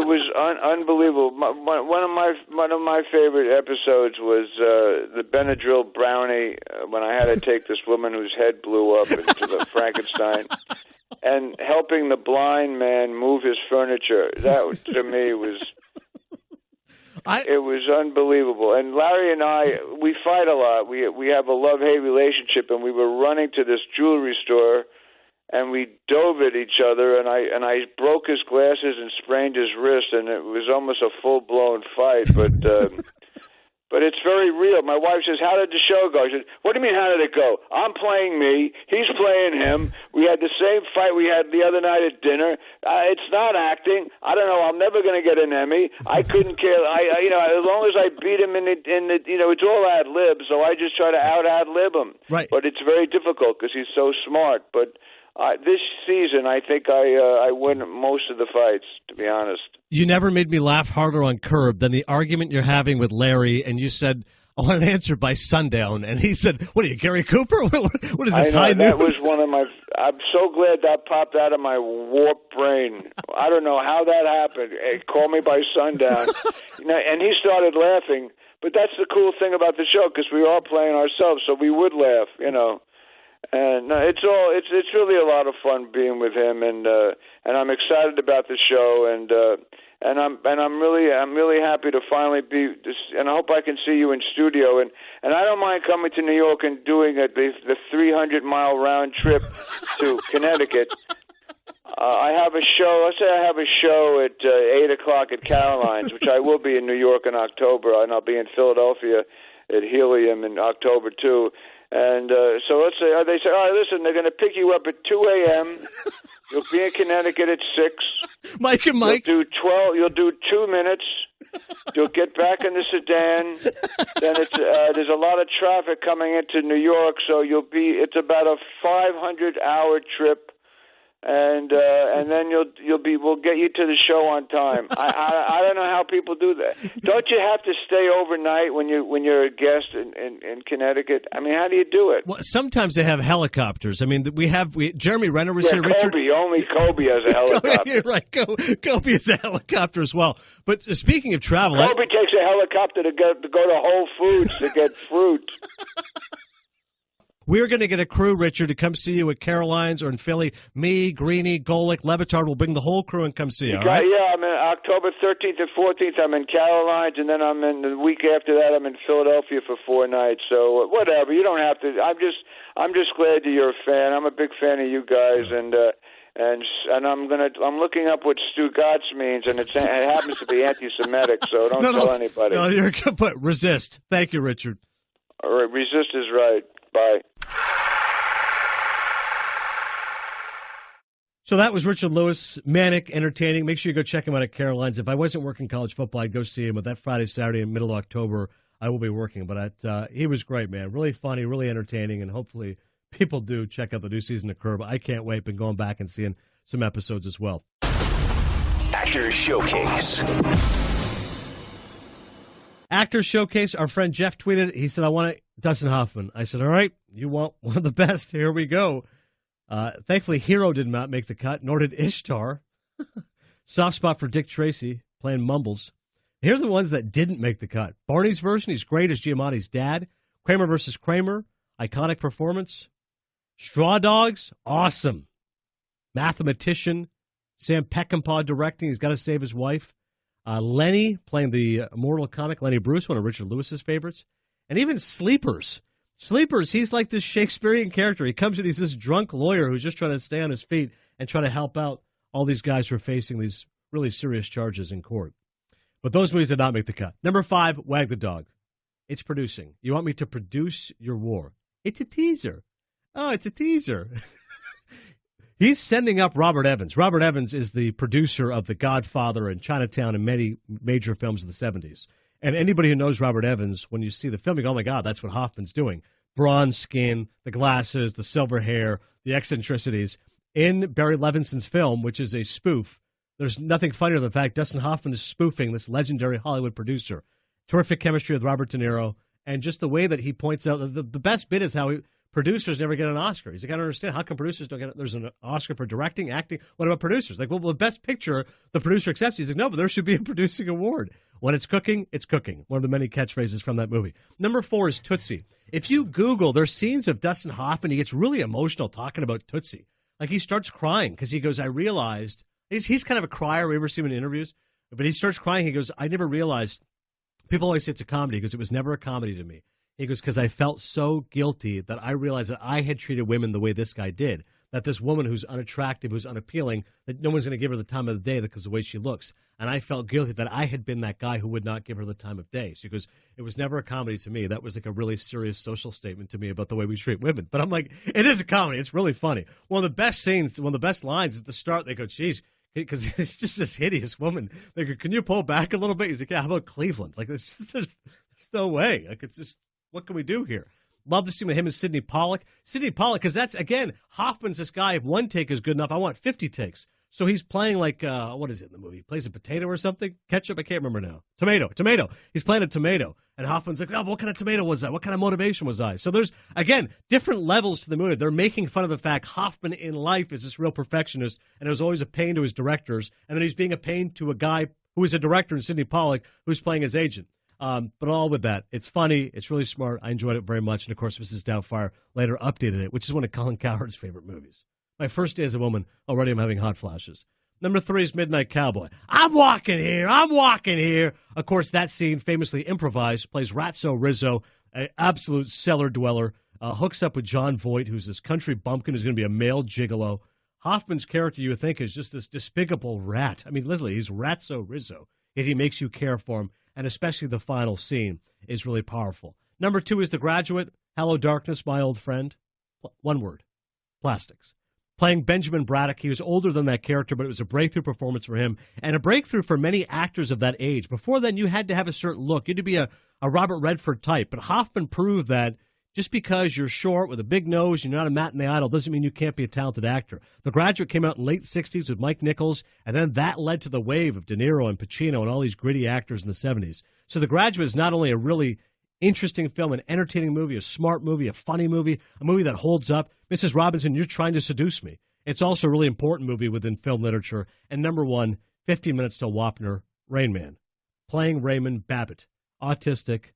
was unbelievable. One of my favorite episodes was the Benadryl brownie when I had to take this woman whose head blew up into the Frankenstein, and helping the blind man move his furniture. That to me was. It was unbelievable. And Larry and I, we fight a lot. We have a love-hate relationship, and we were running to this jewelry store, and we dove at each other, and I broke his glasses and sprained his wrist, and it was almost a full-blown fight. But it's very real. My wife says, "How did the show go?" I said, "What do you mean, how did it go? I'm playing me. He's playing him. We had the same fight we had the other night at dinner. It's not acting. I don't know. I'm never going to get an Emmy. I couldn't care. As long as I beat him in the, it's all ad lib. So I just try to ad lib him. Right. But it's very difficult because he's so smart. But this season, I think I win most of the fights, to be honest. You never made me laugh harder on Curb than the argument you're having with Larry, and you said, I want an answer by sundown. And he said, what are you, Gary Cooper? What is this? I know, that was one of my... I'm so glad that popped out of my warped brain. I don't know how that happened. Call me by sundown. And he started laughing. But that's the cool thing about the show, because we are playing ourselves, so we would laugh, And it's really a lot of fun being with him, and I'm excited about the show, and I'm really happy to finally be, and I hope I can see you in studio, and I don't mind coming to New York and doing the 300-mile round trip to Connecticut. I have a show. Let's say I have a show at 8:00 at Caroline's, which I will be in New York in October, and I'll be in Philadelphia at Helium in October too. And so let's say they say, all right, listen, they're going to pick you up at 2 a.m. You'll be in Connecticut at 6. Mike and Mike. You'll do 2 minutes. You'll get back in the sedan. Then there's a lot of traffic coming into New York, so it's about a 500-hour trip. And then we'll get you to the show on time. I don't know how people do that. Don't you have to stay overnight when you're a guest in Connecticut? I mean, how do you do it? Well, sometimes they have helicopters. I mean, Jeremy Renner was here. Only Kobe has a helicopter. You're right. Kobe has a helicopter as well. But speaking of travel, Kobe takes a helicopter to go to Whole Foods to get fruit. We're going to get a crew, Richard, to come see you at Caroline's or in Philly. Me, Greeny, Golick, Levitard will bring the whole crew and come see you. All right? Yeah, I'm in October 13th and 14th. I'm in Caroline's, and then I'm in the week after that. I'm in Philadelphia for 4 nights. So whatever, you don't have to. I'm just glad that you're a fan. I'm a big fan of you guys, and I'm looking up what Stu Gatz means, and it happens to be anti-Semitic. So don't tell anybody. No, you're good. But resist. Thank you, Richard. All right, resist is right. Bye. So that was Richard Lewis, manic, entertaining. Make sure you go check him out at Caroline's. If I wasn't working college football, I'd go see him. But that Friday, Saturday, in middle of October, I will be working. But he was great, man. Really funny, really entertaining, and hopefully people do check out the new season of Curb. I can't wait. Been going back and seeing some episodes as well. Actors Showcase. Actors Showcase. Our friend Jeff tweeted. He said, I want Dustin Hoffman. I said, all right, you want one of the best. Here we go. Thankfully, Hero did not make the cut, nor did Ishtar. Soft spot for Dick Tracy, playing Mumbles. Here's the ones that didn't make the cut. Barney's version, he's great as Giamatti's dad. Kramer versus Kramer, iconic performance. Straw Dogs, awesome. Mathematician, Sam Peckinpah directing, he's got to save his wife. Lenny, playing the immortal comic Lenny Bruce, one of Richard Lewis's favorites. And even Sleepers. Sleepers, he's like this Shakespearean character. He comes in, he's this drunk lawyer who's just trying to stay on his feet and try to help out all these guys who are facing these really serious charges in court. But those movies did not make the cut. Number 5, Wag the Dog. It's producing. You want me to produce your war? It's a teaser. Oh, it's a teaser. He's sending up Robert Evans. Robert Evans is the producer of The Godfather and Chinatown and many major films of the 70s. And anybody who knows Robert Evans, when you see the film, you go, oh, my God, that's what Hoffman's doing. Bronze skin, the glasses, the silver hair, the eccentricities. In Barry Levinson's film, which is a spoof, there's nothing funnier than the fact Dustin Hoffman is spoofing this legendary Hollywood producer. Terrific chemistry with Robert De Niro. And just the way that he points out, the best bit is how producers never get an Oscar. He's like, I don't understand. How come producers don't get it? There's an Oscar for directing, acting. What about producers? Like, well, the best picture, the producer accepts. He's like, no, but there should be a producing award. When it's cooking, it's cooking. One of the many catchphrases from that movie. Number 4 is Tootsie. If you Google, there's scenes of Dustin Hoffman. He gets really emotional talking about Tootsie. Like, he starts crying because he goes, I realized. He's kind of a crier. We ever see him in interviews. But he starts crying. He goes, I never realized People always say it's a comedy because it was never a comedy to me. He goes, because I felt so guilty that I realized that I had treated women the way this guy did. That this woman who's unattractive, who's unappealing, that no one's going to give her the time of the day because of the way she looks. And I felt guilty that I had been that guy who would not give her the time of day. So he goes, it was never a comedy to me. That was like a really serious social statement to me about the way we treat women. But I'm like, it is a comedy. It's really funny. One of the best scenes, one of the best lines at the start, they go, geez, because it's just this hideous woman. They go, can you pull back a little bit? He's like, yeah, how about Cleveland? Like, there's no way. Like, it's just, what can we do here? Love to see with him and Sidney Pollack. Sidney Pollack, because that's, again, Hoffman's this guy. If one take is good enough, I want 50 takes. So he's playing like, what is it in the movie? He plays a potato or something? Ketchup? I can't remember now. Tomato. He's playing a tomato. And Hoffman's like, oh, what kind of tomato was I? What kind of motivation was I? So there's, again, different levels to the movie. They're making fun of the fact Hoffman in life is this real perfectionist, and it was always a pain to his directors. And then he's being a pain to a guy who is a director in Sidney Pollack who's playing his agent. But all with that, it's funny, it's really smart. I enjoyed it very much, and of course, Mrs. Doubtfire later updated it, which is one of Colin Cowherd's favorite movies. My first day as a woman, already I'm having hot flashes. Number 3 is Midnight Cowboy. I'm walking here. Of course, that scene, famously improvised, plays Ratso Rizzo, an absolute cellar dweller, hooks up with John Voight, who's this country bumpkin who's going to be a male gigolo. Hoffman's character, you would think, is just this despicable rat. I mean, literally, he's Ratso Rizzo, yet he makes you care for him. And especially the final scene is really powerful. Number 2 is The Graduate. Hello, Darkness, my old friend. One word, plastics. Playing Benjamin Braddock. He was older than that character, but it was a breakthrough performance for him and a breakthrough for many actors of that age. Before then, you had to have a certain look. You had to be a Robert Redford type. But Hoffman proved that just because you're short with a big nose and you're not a matinee idol doesn't mean you can't be a talented actor. The Graduate came out in the late 60s with Mike Nichols, and then that led to the wave of De Niro and Pacino and all these gritty actors in the 70s. So The Graduate is not only a really interesting film, an entertaining movie, a smart movie, a funny movie, a movie that holds up. Mrs. Robinson, you're trying to seduce me. It's also a really important movie within film literature. And number 1, 15 Minutes Till Wapner, Rain Man, playing Raymond Babbitt, autistic.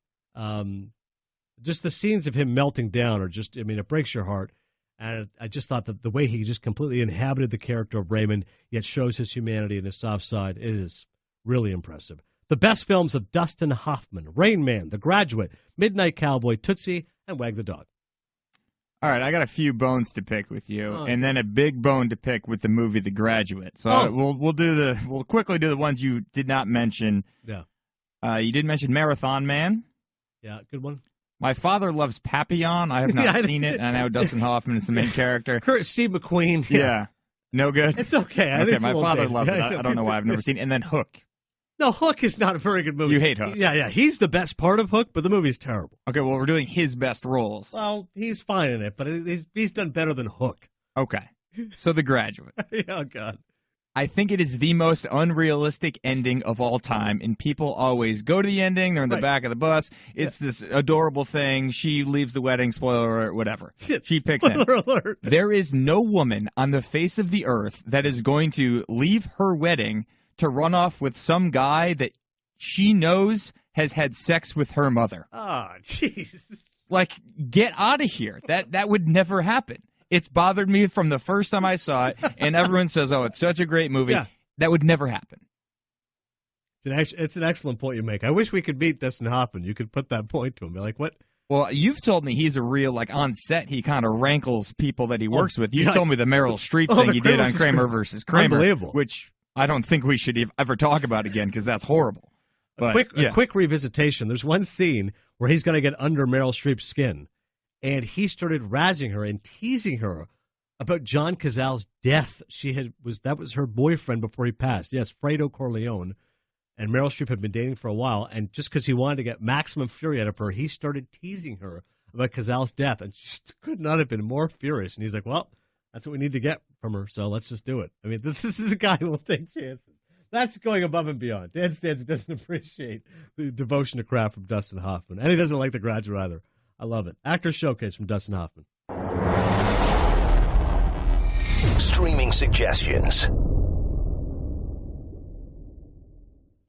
Just the scenes of him melting down are just, I mean, it breaks your heart. And I just thought that the way he just completely inhabited the character of Raymond, yet shows his humanity and his soft side, it is really impressive. The best films of Dustin Hoffman: Rain Man, The Graduate, Midnight Cowboy, Tootsie, and Wag the Dog. All right, I got a few bones to pick with you, and then a big bone to pick with the movie The Graduate. So we'll quickly do the ones you did not mention. Yeah. You did mention Marathon Man. Yeah, good one. My Father Loves Papillon. I have not seen it. I know Dustin Hoffman is the main character. Steve McQueen. Yeah. No good? It's okay. Okay, My Father loves it. I don't know why. I've never seen it. And then Hook. No, Hook is not a very good movie. You hate Hook. Yeah. He's the best part of Hook, but the movie's terrible. Okay, well, we're doing his best roles. Well, he's fine in it, but he's done better than Hook. Okay. So The Graduate. Oh, God. I think it is the most unrealistic ending of all time, and people always go to the ending. They're in the back of the bus. It's this adorable thing. She leaves the wedding, spoiler alert, whatever. She picks him. Alert. There is no woman on the face of the earth that is going to leave her wedding to run off with some guy that she knows has had sex with her mother. Oh, jeez. Like, get out of here. That would never happen. It's bothered me from the first time I saw it, and everyone says, oh, it's such a great movie. Yeah. That would never happen. It's an excellent point you make. I wish we could meet Dustin Hoffman. You could put that point to him. Be like, what? Well, you've told me he's a real, like, on set, he kind of rankles people that he works with. You told me the Meryl Streep thing you did on Kramer versus Kramer. Unbelievable. Which I don't think we should ever talk about again because that's horrible. But, a quick revisitation. There's one scene where he's going to get under Meryl Streep's skin. And he started razzing her and teasing her about John Cazale's death. That was her boyfriend before he passed. Yes, Fredo Corleone. And Meryl Streep had been dating for a while. And just because he wanted to get maximum fury out of her, he started teasing her about Cazale's death. And she could not have been more furious. And he's like, well, that's what we need to get from her, so let's just do it. I mean, this is a guy who will take chances. That's going above and beyond. Dan Stanzi doesn't appreciate the devotion to craft from Dustin Hoffman. And he doesn't like The Graduate either. I love it. Actor Showcase from Dustin Hoffman. Streaming suggestions.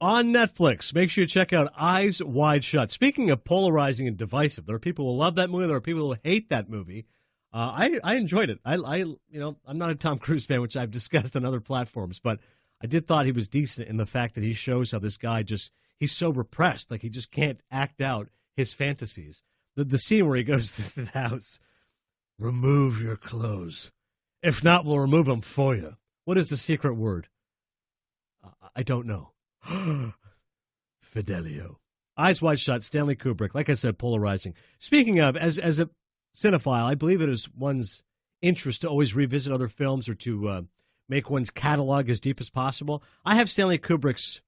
On Netflix, make sure you check out Eyes Wide Shut. Speaking of polarizing and divisive, there are people who love that movie. There are people who hate that movie. I enjoyed it. I'm not a Tom Cruise fan, which I've discussed on other platforms, but I did thought he was decent in the fact that he shows how this guy he's so repressed, like he just can't act out his fantasies. The scene where he goes to the house, remove your clothes. If not, we'll remove them for you. What is the secret word? I don't know. Fidelio. Eyes Wide Shut, Stanley Kubrick. Like I said, polarizing. Speaking of, as a cinephile, I believe it is one's interest to always revisit other films or to make one's catalog as deep as possible. I have Stanley Kubrick's,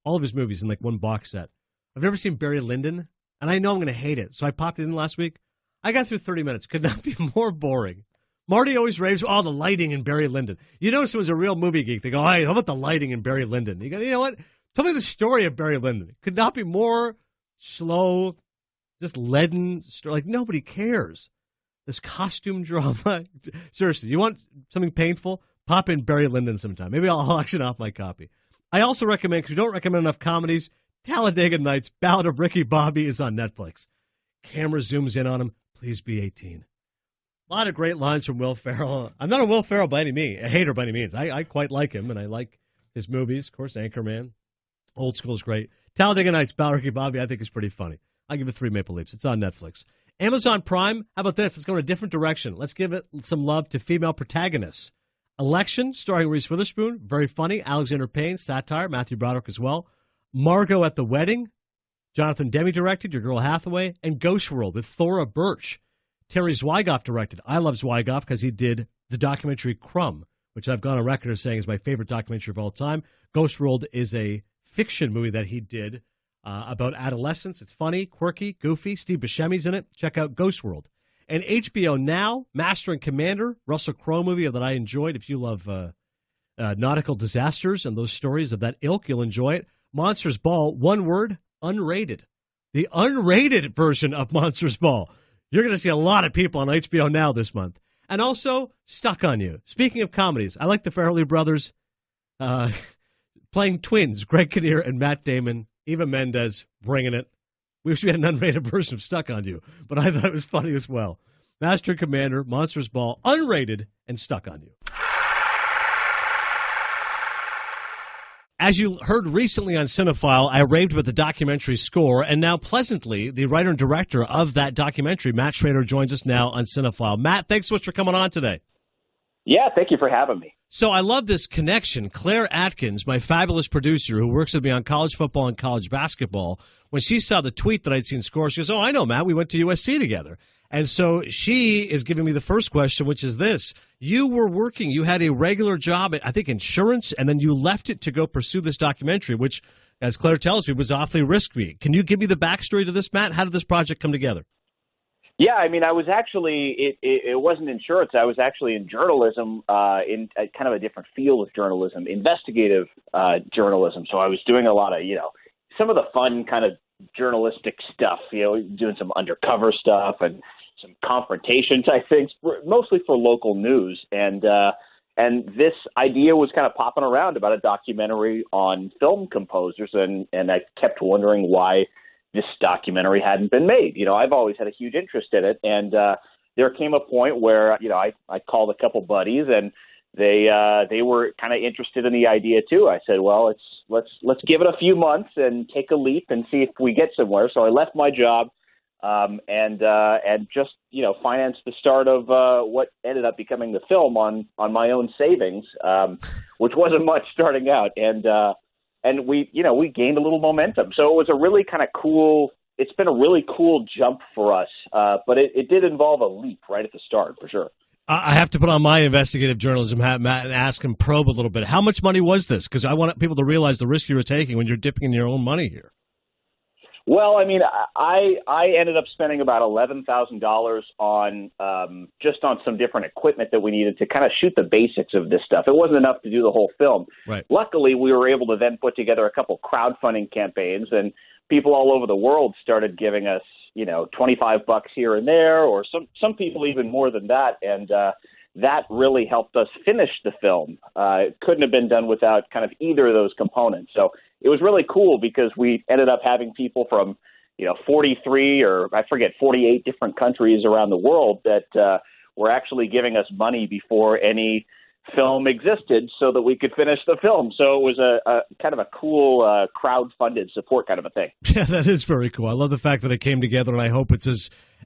all of his movies in like one box set. I've never seen Barry Lyndon, and I know I'm going to hate it, so I popped it in last week. I got through 30 minutes. Could not be more boring. Marty always raves, the lighting in Barry Lyndon. You know someone's a real movie geek. They go, hey, how about the lighting in Barry Lyndon? You go, you know what? Tell me the story of Barry Lyndon. It could not be more slow, just leaden. Like, nobody cares. This costume drama. Seriously, you want something painful? Pop in Barry Lyndon sometime. Maybe I'll auction off my copy. I also recommend, because we don't recommend enough comedies, Talladega Nights, Ballad of Ricky Bobby is on Netflix. Camera zooms in on him. Please be 18. A lot of great lines from Will Ferrell. I'm not a Will Ferrell by any means, a hater by any means. I quite like him, and I like his movies. Of course, Anchorman. Old School is great. Talladega Nights, Ballad of Ricky Bobby, I think is pretty funny. I'll give it 3 Maple Leafs. It's on Netflix. Amazon Prime, how about this? Let's go in a different direction. Let's give it some love to female protagonists. Election, starring Reese Witherspoon, very funny. Alexander Payne, satire. Matthew Broderick as well. Margot at the Wedding, Jonathan Demme directed, Your Girl Hathaway. And Ghost World with Thora Birch. Terry Zwigoff directed. I love Zwigoff because he did the documentary Crumb, which I've gone on record as saying is my favorite documentary of all time. Ghost World is a fiction movie that he did about adolescence. It's funny, quirky, goofy. Steve Buscemi's in it. Check out Ghost World. And HBO Now, Master and Commander, Russell Crowe movie that I enjoyed. If you love nautical disasters and those stories of that ilk, you'll enjoy it. Monsters Ball, one word, unrated. The unrated version of Monsters Ball. You're going to see a lot of people on HBO Now this month. And also, Stuck on You. Speaking of comedies, I like the Farrelly brothers playing twins, Greg Kinnear and Matt Damon. Eva Mendes bringing it. We wish we had an unrated version of Stuck on You, but I thought it was funny as well. Master and Commander, Monsters Ball, unrated, and Stuck on You. As you heard recently on Cinephile, I raved about the documentary Score, and now pleasantly, the writer and director of that documentary, Matt Schrader, joins us now on Cinephile. Matt, thanks so much for coming on today. Yeah, thank you for having me. So I love this connection. Claire Atkins, my fabulous producer who works with me on college football and college basketball, when she saw the tweet that I'd seen Score, she goes, oh, I know, Matt, we went to USC together. And so she is giving me the first question, which is this. You were working, you had a regular job at, I think, insurance, and then you left it to go pursue this documentary, which, as Claire tells me, was awfully risky. Can you give me the backstory to this, Matt? How did this project come together? Yeah, I mean, I was actually, it wasn't insurance. I was actually in journalism, in kind of a different field of journalism, investigative journalism. So I was doing a lot of, some of the fun kind of journalistic stuff, doing some undercover stuff and some confrontation type things, mostly for local news. And this idea was kind of popping around about a documentary on film composers. And I kept wondering why this documentary hadn't been made. I've always had a huge interest in it. And there came a point where, I called a couple buddies and they were kind of interested in the idea too. I said, well, let's give it a few months and take a leap and see if we get somewhere. So I left my job and just, financed the start of what ended up becoming the film on my own savings, which wasn't much starting out. And we gained a little momentum. So it was a really kind of cool, it's been a really cool jump for us. But it did involve a leap right at the start, for sure. I have to put on my investigative journalism hat, Matt, and ask him, probe a little bit. How much money was this? Because I want people to realize the risk you were taking when you're dipping in your own money here. Well, I mean, I ended up spending about $11,000 on just on some different equipment that we needed to kind of shoot the basics of this stuff. It wasn't enough to do the whole film. Right. Luckily, we were able to then put together a couple crowdfunding campaigns, and people all over the world started giving us, $25 here and there, or some people even more than that. And that really helped us finish the film. It couldn't have been done without kind of either of those components. So it was really cool because we ended up having people from, 43 or 48 different countries around the world that were actually giving us money before any film existed so that we could finish the film. So it was a kind of a cool crowd-funded support kind of a thing. Yeah, that is very cool. I love the fact that it came together, and I hope it's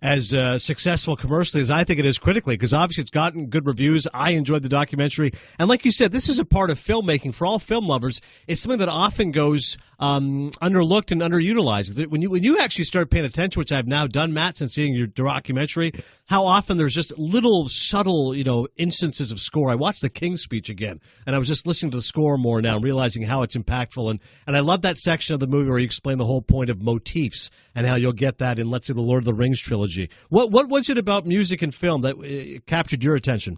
as successful commercially as I think it is critically, because obviously it's gotten good reviews. I enjoyed the documentary. And like you said, this is a part of filmmaking for all film lovers. It's something that often goes underlooked and underutilized. When you actually start paying attention, which I've now done, Matt, since seeing your documentary, how often there's just little subtle, instances of score. I watched the King's Speech again, and I was just listening to the score more now, realizing how it's impactful. And I love that section of the movie where you explain the whole point of motifs and how you'll get that in, let's say, the Lord of the Rings trilogy. What was it about music and film that captured your attention?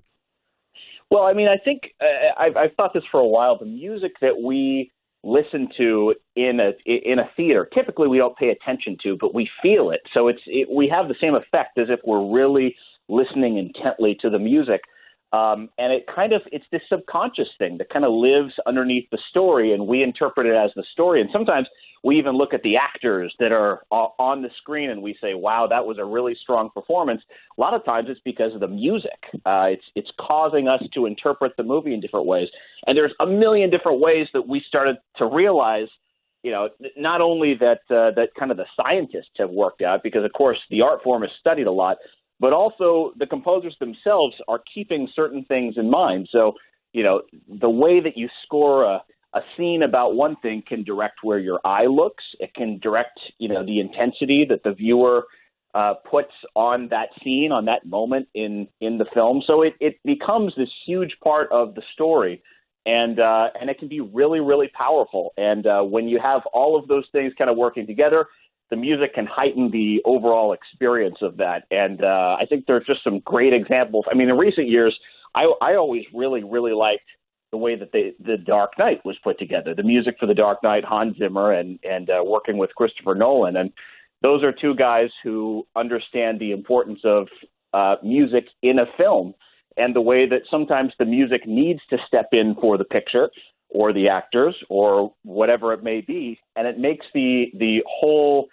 Well, I mean, I think I've thought this for a while. The music that we listen to in a theater, typically we don't pay attention to, but we feel it. So we have the same effect as if we're really listening intently to the music. And it's this subconscious thing that kind of lives underneath the story, and we interpret it as the story. And sometimes we even look at the actors that are on the screen and we say, wow, that was a really strong performance. A lot of times it's because of the music. It's causing us to interpret the movie in different ways. And there's a million different ways that we started to realize, not only that kind of the scientists have worked out, because of course the art form is studied a lot, but also the composers themselves are keeping certain things in mind. So, the way that you score a scene about one thing can direct where your eye looks. It can direct, the intensity that the viewer puts on that scene, on that moment in the film. So it becomes this huge part of the story, and it can be really, really powerful. And when you have all of those things kind of working together, the music can heighten the overall experience of that. And I think there's just some great examples. I mean, in recent years, I always really, really liked the way that the Dark Knight was put together. The music for the Dark Knight, Hans Zimmer, and working with Christopher Nolan. And those are two guys who understand the importance of music in a film, and the way that sometimes the music needs to step in for the picture or the actors or whatever it may be. And it makes the whole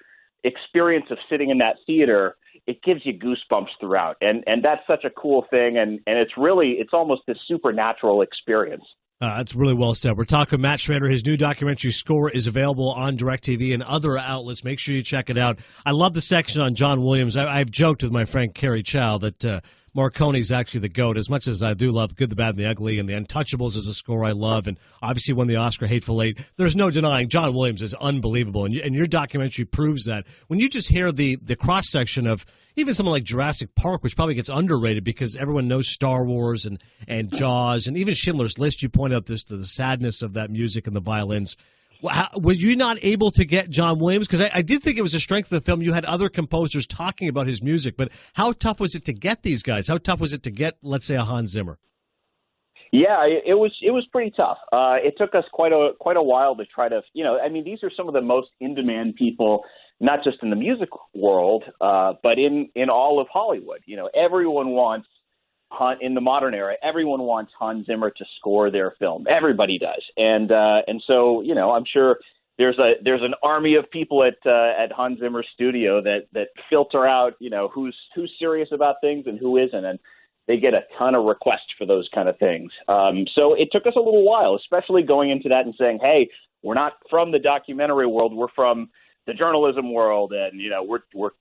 experience of sitting in that theater, it gives you goosebumps throughout. And that's such a cool thing. And it's almost this supernatural experience. That's really well said. We're talking Matt Schrader. His new documentary Score is available on DirecTV and other outlets. Make sure you check it out. I love the section on John Williams. I've joked with my friend Carrie Chow that Marconi's actually the GOAT. As much as I do love Good, the Bad, and the Ugly, and The Untouchables is a score I love, and obviously won the Oscar Hateful Eight, there's no denying John Williams is unbelievable, and your documentary proves that. When you just hear the cross-section of even someone like Jurassic Park, which probably gets underrated because everyone knows Star Wars and Jaws, and even Schindler's List, you point out the sadness of that music and the violins. Were you not able to get John Williams? Because I did think it was a strength of the film. You had other composers talking about his music, but how tough was it to get these guys? How tough was it to get, let's say, a Hans Zimmer? Yeah, it was pretty tough. It took us quite a while to try to, these are some of the most in-demand people, not just in the music world, but in all of Hollywood. Everyone wants, in the modern era, everyone wants Hans Zimmer to score their film. Everybody does, and so I'm sure there's an army of people at Hans Zimmer's studio that filter out who's serious about things and who isn't, and they get a ton of requests for those kind of things. So it took us a little while, especially going into that and saying, hey, we're not from the documentary world, we're from the journalism world, and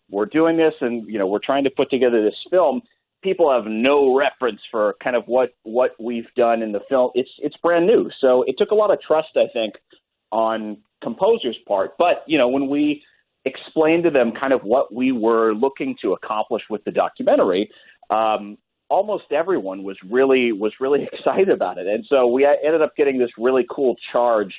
we're doing this, and we're trying to put together this film. People have no reference for kind of what we've done in the film. It's brand new. So it took a lot of trust, I think, on composers' part. But, when we explained to them kind of what we were looking to accomplish with the documentary, almost everyone was really excited about it. And so we ended up getting this really cool charge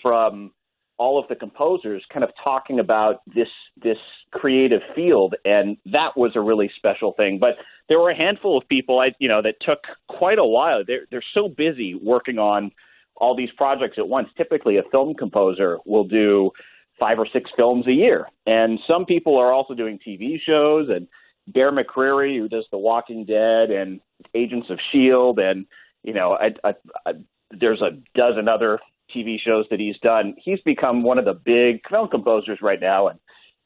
from all of the composers kind of talking about this creative field, and that was a really special thing. But there were a handful of people that took quite a while. They're so busy working on all these projects at once. Typically a film composer will do 5 or 6 films a year, and some people are also doing TV shows, and Bear McCreary, who does The Walking Dead and Agents of S.H.I.E.L.D., and there's a dozen other TV shows that he's done. He's become one of the big film composers right now, and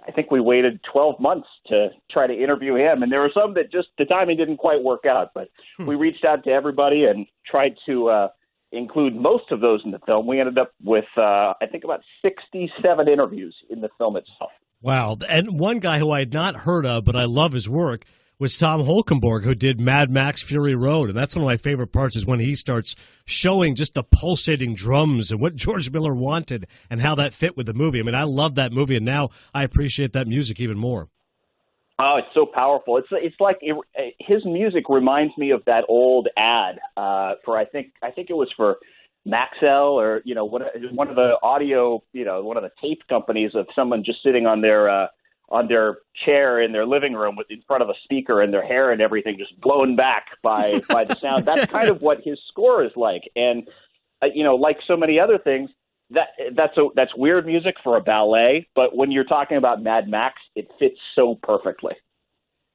I think we waited 12 months to try to interview him, and there were some that just the timing didn't quite work out, but we reached out to everybody, and tried to include most of those in the film. We ended up with, I think, about 67 interviews in the film itself. Wow. And one guy who I had not heard of, but I love his work, was Tom Holkenborg, who did Mad Max Fury Road. And that's one of my favorite parts, is when he starts showing just the pulsating drums and what George Miller wanted and how that fit with the movie. I mean, I love that movie, and now I appreciate that music even more. Oh, it's so powerful. It's like his music reminds me of that old ad for I think it was for Maxell, or one of the audio, one of the tape companies, of someone just sitting on their chair in their living room in front of a speaker, and their hair and everything just blown back by the sound. That's kind of what his score is like. And like so many other things, that's weird music for a ballet, but when you're talking about Mad Max, it fits so perfectly.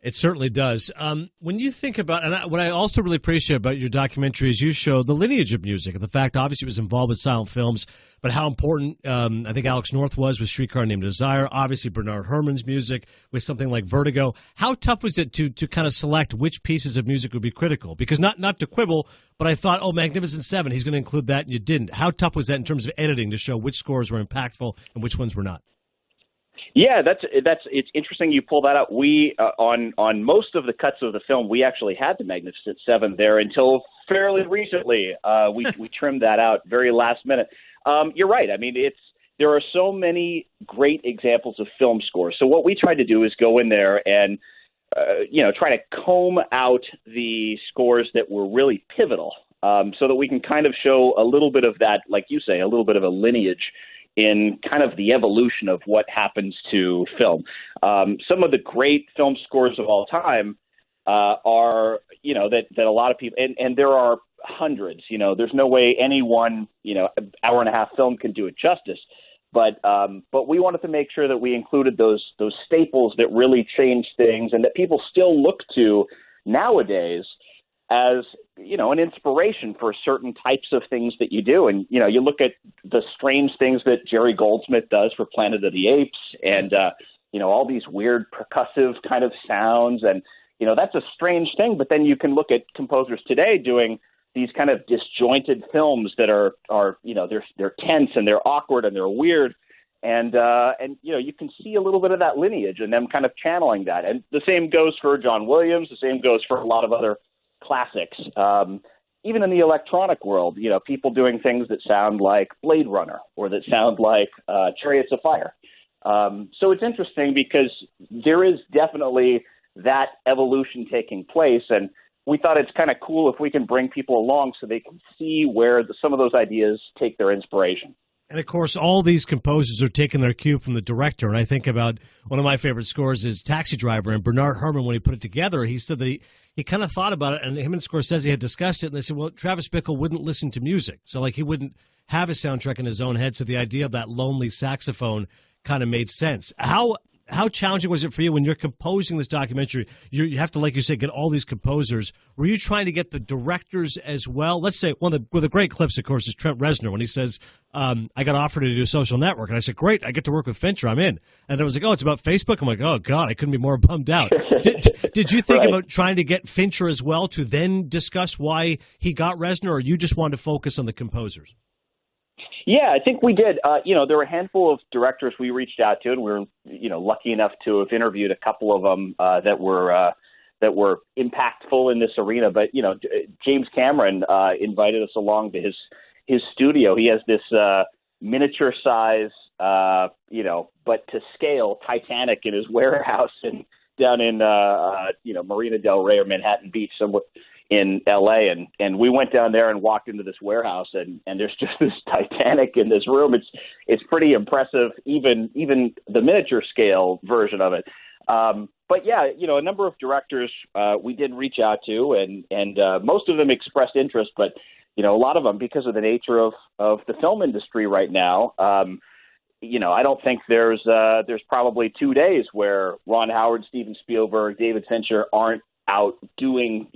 It certainly does. When you think about, and what I also really appreciate about your documentary is you show the lineage of music, and the fact, obviously, it was involved with silent films, but how important I think Alex North was with Streetcar Named Desire. Obviously, Bernard Herrmann's music with something like Vertigo. How tough was it to kind of select which pieces of music would be critical? Because not to quibble, but I thought, Magnificent Seven, he's going to include that, and you didn't. How tough was that in terms of editing to show which scores were impactful and which ones were not? Yeah, it's interesting you pull that up. We on most of the cuts of the film, we actually had the Magnificent Seven there until fairly recently. We trimmed that out very last minute. You're right. I mean, there are so many great examples of film scores. So what we tried to do is go in there and try to comb out the scores that were really pivotal, so that we can kind of show a little bit of that, like you say, a little bit of a lineage in kind of the evolution of what happens to film. Some of the great film scores of all time are, that a lot of people, and there are hundreds, there's no way any one, hour and a half film can do it justice. But we wanted to make sure that we included those staples that really changed things and that people still look to nowadays as, an inspiration for certain types of things that you do. And, you look at the strange things that Jerry Goldsmith does for Planet of the Apes and, all these weird percussive kind of sounds. And, that's a strange thing. But then you can look at composers today doing these kind of disjointed films that are they're tense and they're awkward and they're weird. And you can see a little bit of that lineage and them kind of channeling that. And the same goes for John Williams. The same goes for a lot of other classics. Even in the electronic world, people doing things that sound like Blade Runner or that sound like Chariots of Fire. So it's interesting because there is definitely that evolution taking place. And we thought it's kind of cool if we can bring people along so they can see where some of those ideas take their inspiration. And, of course, all these composers are taking their cue from the director. And I think about one of my favorite scores is Taxi Driver. And Bernard Herrmann, when he put it together, he said that he kind of thought about it. And him and Scorsese had discussed it. And they said, well, Travis Bickle wouldn't listen to music. So, he wouldn't have a soundtrack in his own head. So the idea of that lonely saxophone kind of made sense. How challenging was it for you when you're composing this documentary? You have to, like you said, get all these composers. Were you trying to get the directors as well? Let's say one of the great clips, of course, is Trent Reznor when he says, I got offered to do Social Network. And I said, great, I get to work with Fincher. I'm in. And I was like, it's about Facebook? I'm like, oh, God, I couldn't be more bummed out. Did you think about trying to get Fincher as well to then discuss why he got Reznor, or you just wanted to focus on the composers? Yeah, I think we did. There were a handful of directors we reached out to, and we were, lucky enough to have interviewed a couple of them that were impactful in this arena. But James Cameron invited us along to his studio. He has this miniature size, but to scale Titanic in his warehouse down in Marina Del Rey or Manhattan Beach, somewhere in LA, and we went down there and walked into this warehouse, and there's just this Titanic in this room. It's pretty impressive, even the miniature scale version of it. But yeah, a number of directors we did reach out to, and most of them expressed interest, but a lot of them, because of the nature of the film industry right now, I don't think there's probably 2 days where Ron Howard, Steven Spielberg, David Fincher aren't out doing,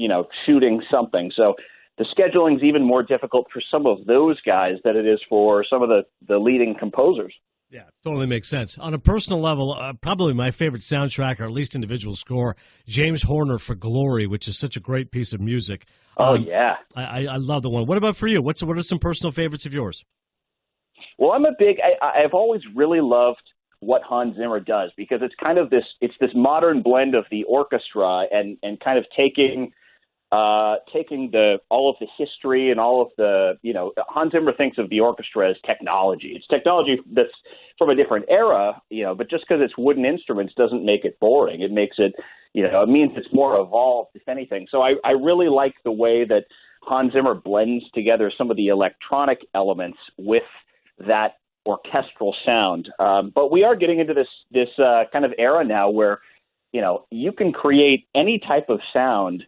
shooting something. So the scheduling's even more difficult for some of those guys than it is for some of the leading composers. Yeah, totally makes sense. On a personal level, probably my favorite soundtrack, or at least individual score, James Horner for Glory, which is such a great piece of music. Oh, yeah. I love the one. What about for you? What are some personal favorites of yours? Well, I've always really loved what Hans Zimmer does, because it's kind of this modern blend of the orchestra and kind of taking all of the history and all of the, Hans Zimmer thinks of the orchestra as technology. It's technology that's from a different era, but just because it's wooden instruments doesn't make it boring. It makes it, it means it's more evolved, if anything. So I really like the way that Hans Zimmer blends together some of the electronic elements with that orchestral sound. But we are getting into this kind of era now where, you can create any type of sound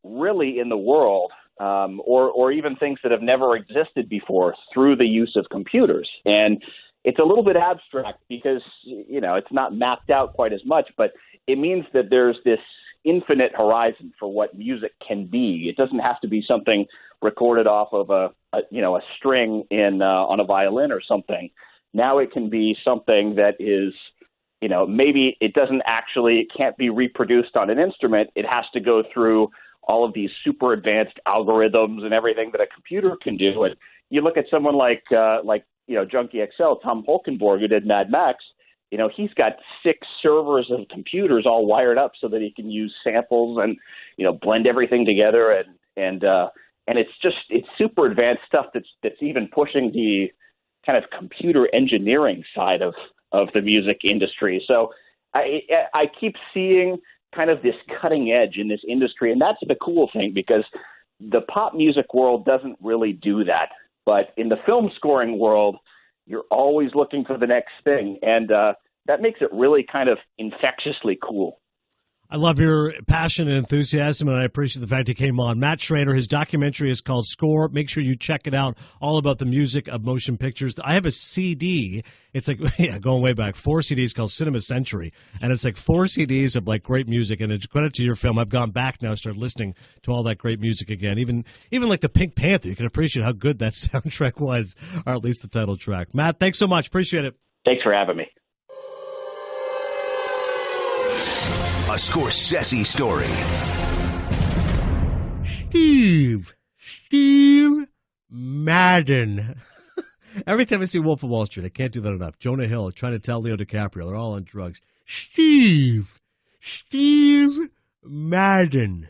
really in the world, or even things that have never existed before through the use of computers. And it's a little bit abstract because, it's not mapped out quite as much, but it means that there's this infinite horizon for what music can be. It doesn't have to be something recorded off of a string on a violin or something. Now it can be something that is, maybe it can't be reproduced on an instrument. It has to go through all of these super advanced algorithms and everything that a computer can do. And you look at someone like Junkie XL, Tom Holkenborg, who did Mad Max. He's got 6 servers of computers all wired up so that he can use samples and, blend everything together. And it's super advanced stuff that's even pushing the kind of computer engineering side of the music industry. So I keep seeing kind of this cutting edge in this industry, and that's the cool thing, because the pop music world doesn't really do that. But in the film scoring world, you're always looking for the next thing, and that makes it really kind of infectiously cool. I love your passion and enthusiasm, and I appreciate the fact you came on. Matt Schrader, his documentary is called Score. Make sure you check it out, all about the music of motion pictures. I have a CD. It's like, going way back, 4 CDs called Cinema Century, and it's like 4 CDs of like great music, and it's credit to your film. I've gone back now, started listening to all that great music again. Even like the Pink Panther, you can appreciate how good that soundtrack was, or at least the title track. Matt, thanks so much. Appreciate it. Thanks for having me. A Scorsese story. Steve Madden. Every time I see Wolf of Wall Street, I can't do that enough. Jonah Hill trying to tell Leo DiCaprio they're all on drugs. Steve Madden.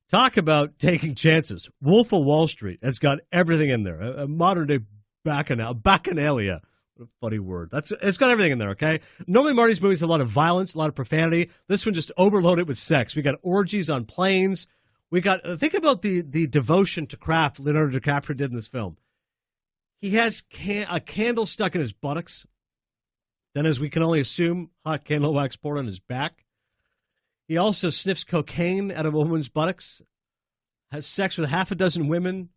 Talk about taking chances. Wolf of Wall Street has got everything in there. A modern-day bacchanalia. What a funny word. It's got everything in there, okay? Normally Marty's movies have a lot of violence, a lot of profanity. This one just overloaded with sex. We got orgies on planes. We got think about the devotion to craft Leonardo DiCaprio did in this film. He has a candle stuck in his buttocks. Then, as we can only assume, hot candle wax poured on his back. He also sniffs cocaine out of a woman's buttocks, has sex with 6 women,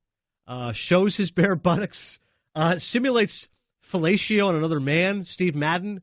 shows his bare buttocks, simulates fellatio on another man, Steve Madden.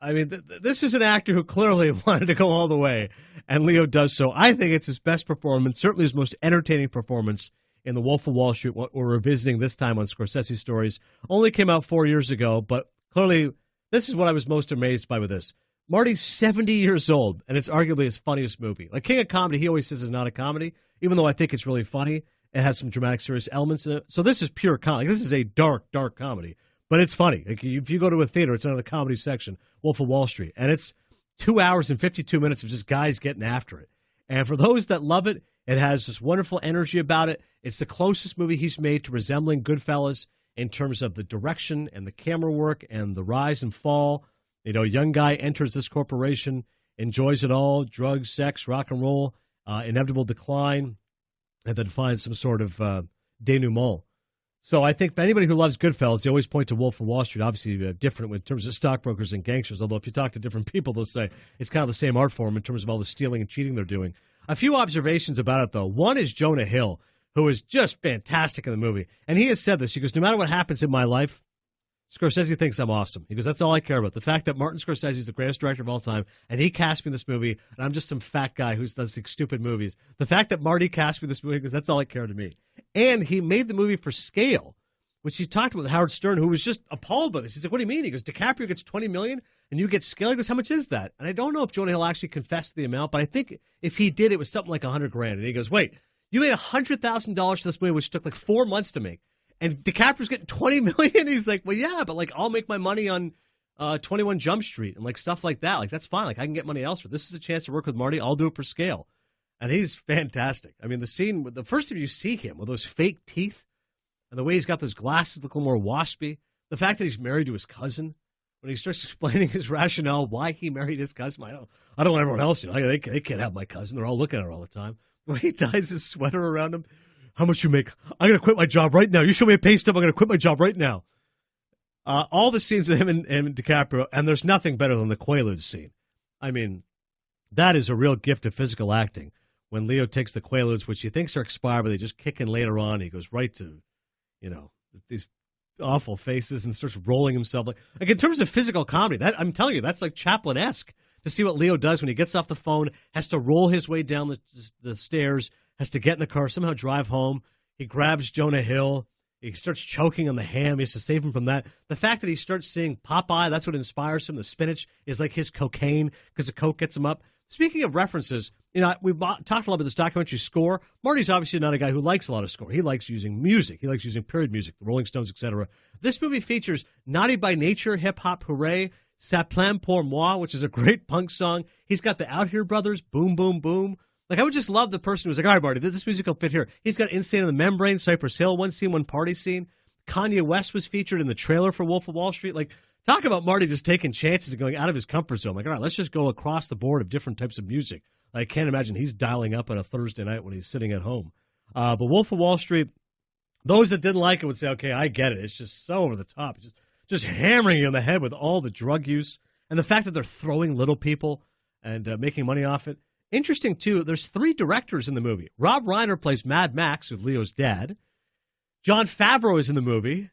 I mean, this is an actor who clearly wanted to go all the way, and Leo does so. I think it's his best performance, certainly his most entertaining performance in The Wolf of Wall Street, what we're revisiting this time on Scorsese Stories. Only came out 4 years ago, but clearly this is what I was most amazed by with this. Marty's 70 years old, and it's arguably his funniest movie. Like King of Comedy, he always says is not a comedy, even though I think it's really funny. It has some dramatic, serious elements in it. So this is pure comedy. This is a dark, dark comedy. But it's funny. Like if you go to a theater, it's under the comedy section, Wolf of Wall Street. And it's 2 hours and 52 minutes of just guys getting after it. And for those that love it, it has this wonderful energy about it. It's the closest movie he's made to resembling Goodfellas in terms of the direction and the camera work and the rise and fall. Young guy enters this corporation, enjoys it all, drugs, sex, rock and roll, inevitable decline, and then finds some sort of denouement. So I think for anybody who loves Goodfellas, they always point to Wolf of Wall Street, obviously different in terms of stockbrokers and gangsters, although if you talk to different people, they'll say it's kind of the same art form in terms of all the stealing and cheating they're doing. A few observations about it, though. One is Jonah Hill, who is just fantastic in the movie. And he has said this. He goes, no matter what happens in my life, Scorsese thinks I'm awesome. He goes, that's all I care about. The fact that Martin Scorsese is the greatest director of all time, and he cast me in this movie, and I'm just some fat guy who does these stupid movies. The fact that Marty cast me in this movie, because that's all I care to me. And he made the movie for scale. which he talked about with Howard Stern, who was just appalled by this. He's like, what do you mean? He goes, DiCaprio gets $20 million and you get scale. He goes, how much is that? And I don't know if Jonah Hill actually confessed the amount, but I think if he did, it was something like $100,000. And he goes, wait, you made $100,000 for this movie, which took like 4 months to make, and DiCaprio's getting $20 million? He's like, well, yeah, but like I'll make my money on 21 Jump Street and like stuff like that. Like that's fine. Like I can get money elsewhere. This is a chance to work with Marty. I'll do it for scale. And he's fantastic. I mean, the scene, the first time you see him with those fake teeth and the way he's got those glasses look a little more waspy, the fact that he's married to his cousin, when he starts explaining his rationale why he married his cousin, I don't want everyone else, they can't have my cousin. They're all looking at her all the time. When he ties his sweater around him, how much you make? I'm going to quit my job right now. You show me a pay stub, I'm going to quit my job right now. All the scenes of him and DiCaprio, and there's nothing better than the Quaaludes scene. I mean, that is a real gift of physical acting. When Leo takes the Quaaludes, which he thinks are expired, but they just kick in later on, he goes right to, these awful faces and starts rolling himself. Like in terms of physical comedy, that I'm telling you, that's like Chaplin-esque. To see what Leo does when he gets off the phone, has to roll his way down the stairs, has to get in the car, somehow drive home. He grabs Jonah Hill. He starts choking on the ham. He has to save him from that. The fact that he starts seeing Popeye, that's what inspires him. The spinach is like his cocaine because the coke gets him up. Speaking of references, we've talked a lot about this documentary score. Marty's obviously not a guy who likes a lot of score. He likes using music. He likes using period music, the Rolling Stones, etc. This movie features Naughty by Nature, Hip Hop Hooray, Ça Plane pour moi, which is a great punk song. He's got the Out Here Brothers, Boom Boom Boom. Like, I would just love the person who's like, all right, Marty, this music will fit here. He's got Insane on the Membrane, Cypress Hill, one scene, one party scene. Kanye West was featured in the trailer for Wolf of Wall Street. Like, talk about Marty just taking chances and going out of his comfort zone. Like, all right, let's just go across the board of different types of music. I can't imagine he's dialing up on a Thursday night when he's sitting at home. But Wolf of Wall Street, those that didn't like it would say, okay, I get it. It's just so over the top. It's just hammering you on the head with all the drug use. And the fact that they're throwing little people and making money off it. Interesting, too, there's 3 directors in the movie. Rob Reiner plays Mad Max, who's Leo's dad. Jon Favreau is in the movie.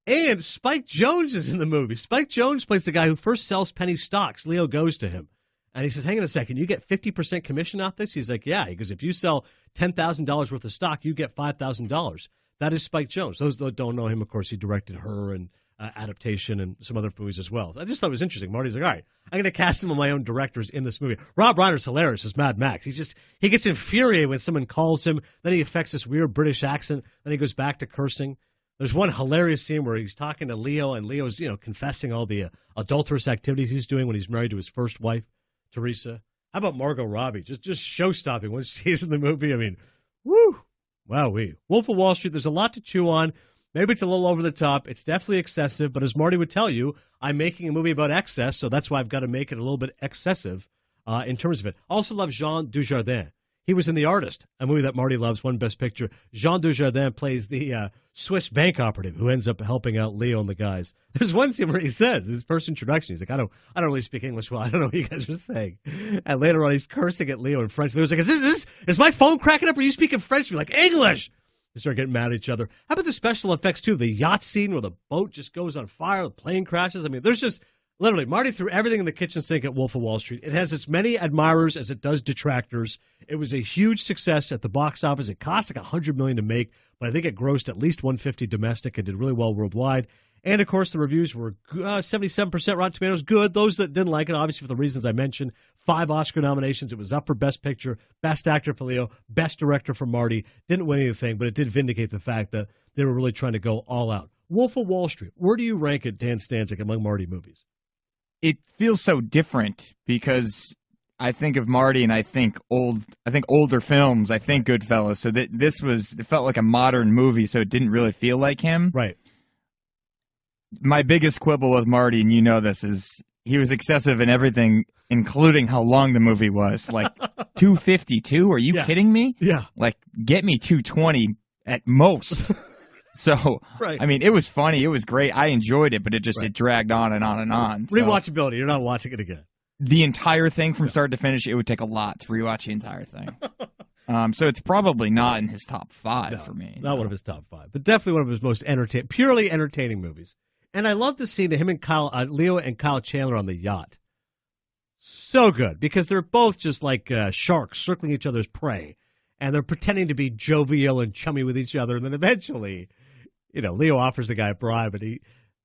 And Spike Jonze is in the movie. Spike Jonze plays the guy who first sells penny stocks. Leo goes to him. And he says, hang on a second, you get 50% commission off this? He's like, yeah. He goes, if you sell $10,000 worth of stock, you get $5,000. That is Spike Jonze. Those that don't know him, of course, he directed Her and Adaptation and some other movies as well. So I just thought it was interesting. Marty's like, all right, I'm going to cast some of my own directors in this movie. Rob Reiner's hilarious as Mad Max. He gets infuriated when someone calls him. Then he affects this weird British accent. Then he goes back to cursing. There's one hilarious scene where he's talking to Leo, and Leo's, confessing all the adulterous activities he's doing when he's married to his first wife, Teresa. How about Margot Robbie? Just show-stopping when she's in the movie. I mean, woo! Wowee. Wolf of Wall Street, there's a lot to chew on. Maybe it's a little over the top. It's definitely excessive, but as Marty would tell you, I'm making a movie about excess, so that's why I've got to make it a little bit excessive in terms of it. Also love Jean Dujardin. He was in The Artist, a movie that Marty loves, won Best Picture. Jean Dujardin plays the Swiss bank operative who ends up helping out Leo and the guys. There's one scene where he says, his first introduction, he's like, I don't really speak English well. I don't know what you guys are saying. And later on, he's cursing at Leo in French. Leo's like, is my phone cracking up? Or are you speaking French? We're like, English! They start getting mad at each other. How about the special effects, too? The yacht scene where the boat just goes on fire, the plane crashes. I mean, there's just, literally, Marty threw everything in the kitchen sink at Wolf of Wall Street. It has as many admirers as it does detractors. It was a huge success at the box office. It cost like $100 million to make, but I think it grossed at least $150 domestic and did really well worldwide. And, of course, the reviews were 77% Rotten Tomatoes, good. Those that didn't like it, obviously, for the reasons I mentioned, 5 Oscar nominations. It was up for Best Picture, Best Actor for Leo, Best Director for Marty. Didn't win anything, but it did vindicate the fact that they were really trying to go all out. Wolf of Wall Street, where do you rank it, Dan Stanzik, among Marty movies? It feels so different because I think of Marty and I think older films. I think Goodfellas. So it felt like a modern movie, so it didn't really feel like him. Right. My biggest quibble with Marty, and you know this, is he was excessive in everything, including how long the movie was. Like 252? Are you kidding me? Yeah. Like, get me 220 at most. So, right. I mean, it was funny. It was great. I enjoyed it, but it dragged on and on and on. So, rewatchability. You're not watching it again. The entire thing from start to finish, it would take a lot to rewatch the entire thing. So it's probably not in his top 5 for me. Not one of his top 5, but definitely one of his most purely entertaining movies. And I love the scene of him and Leo and Kyle Chandler on the yacht. So good, because they're both just like sharks circling each other's prey. And they're pretending to be jovial and chummy with each other. And then eventually, Leo offers the guy a bribe, and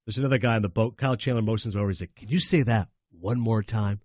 there's another guy on the boat. Kyle Chandler motions over. He's like, "Can you say that one more time?"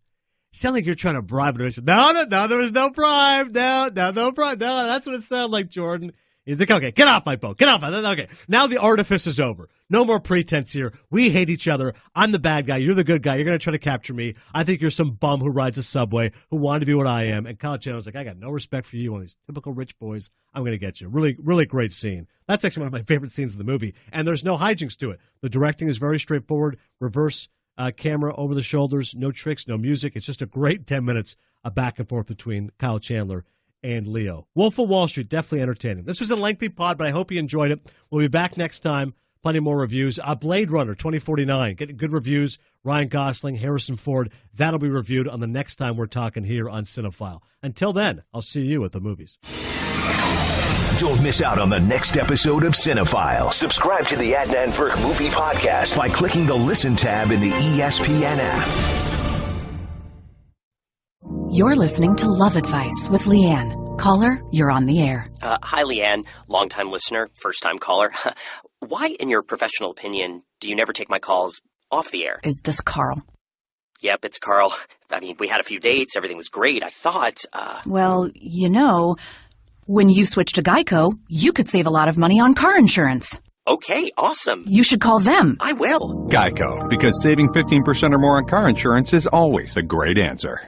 You sound like you're trying to bribe him. He said, No, there was no bribe. No bribe. No, that's what it sounded like, Jordan. He's like, okay, get off my boat. Get off. Okay, now the artifice is over. No more pretense here. We hate each other. I'm the bad guy. You're the good guy. You're going to try to capture me. I think you're some bum who rides a subway who wanted to be what I am. And Kyle Chandler's like, I got no respect for you. One of these typical rich boys. I'm going to get you. Really, really great scene. That's actually one of my favorite scenes in the movie. And there's no hijinks to it. The directing is very straightforward. Reverse camera over the shoulders. No tricks, no music. It's just a great 10 minutes of back and forth between Kyle Chandler and Leo. Wolf of Wall Street, definitely entertaining. This was a lengthy pod, but I hope you enjoyed it. We'll be back next time. Plenty more reviews. Blade Runner 2049, getting good reviews. Ryan Gosling, Harrison Ford. That'll be reviewed on the next time we're talking here on Cinephile. Until then, I'll see you at the movies. Don't miss out on the next episode of Cinephile. Subscribe to the Adnan Virk Movie Podcast by clicking the Listen tab in the ESPN app. You're listening to Love Advice with Leanne. Caller, you're on the air. Hi, Leanne. Longtime listener, first-time caller. Why, in your professional opinion, do you never take my calls off the air? Is this Carl? Yep, it's Carl. I mean, we had a few dates. Everything was great. I thought, Well, when you switch to Geico, you could save a lot of money on car insurance. Okay, awesome. You should call them. I will. Geico, because saving 15% or more on car insurance is always a great answer.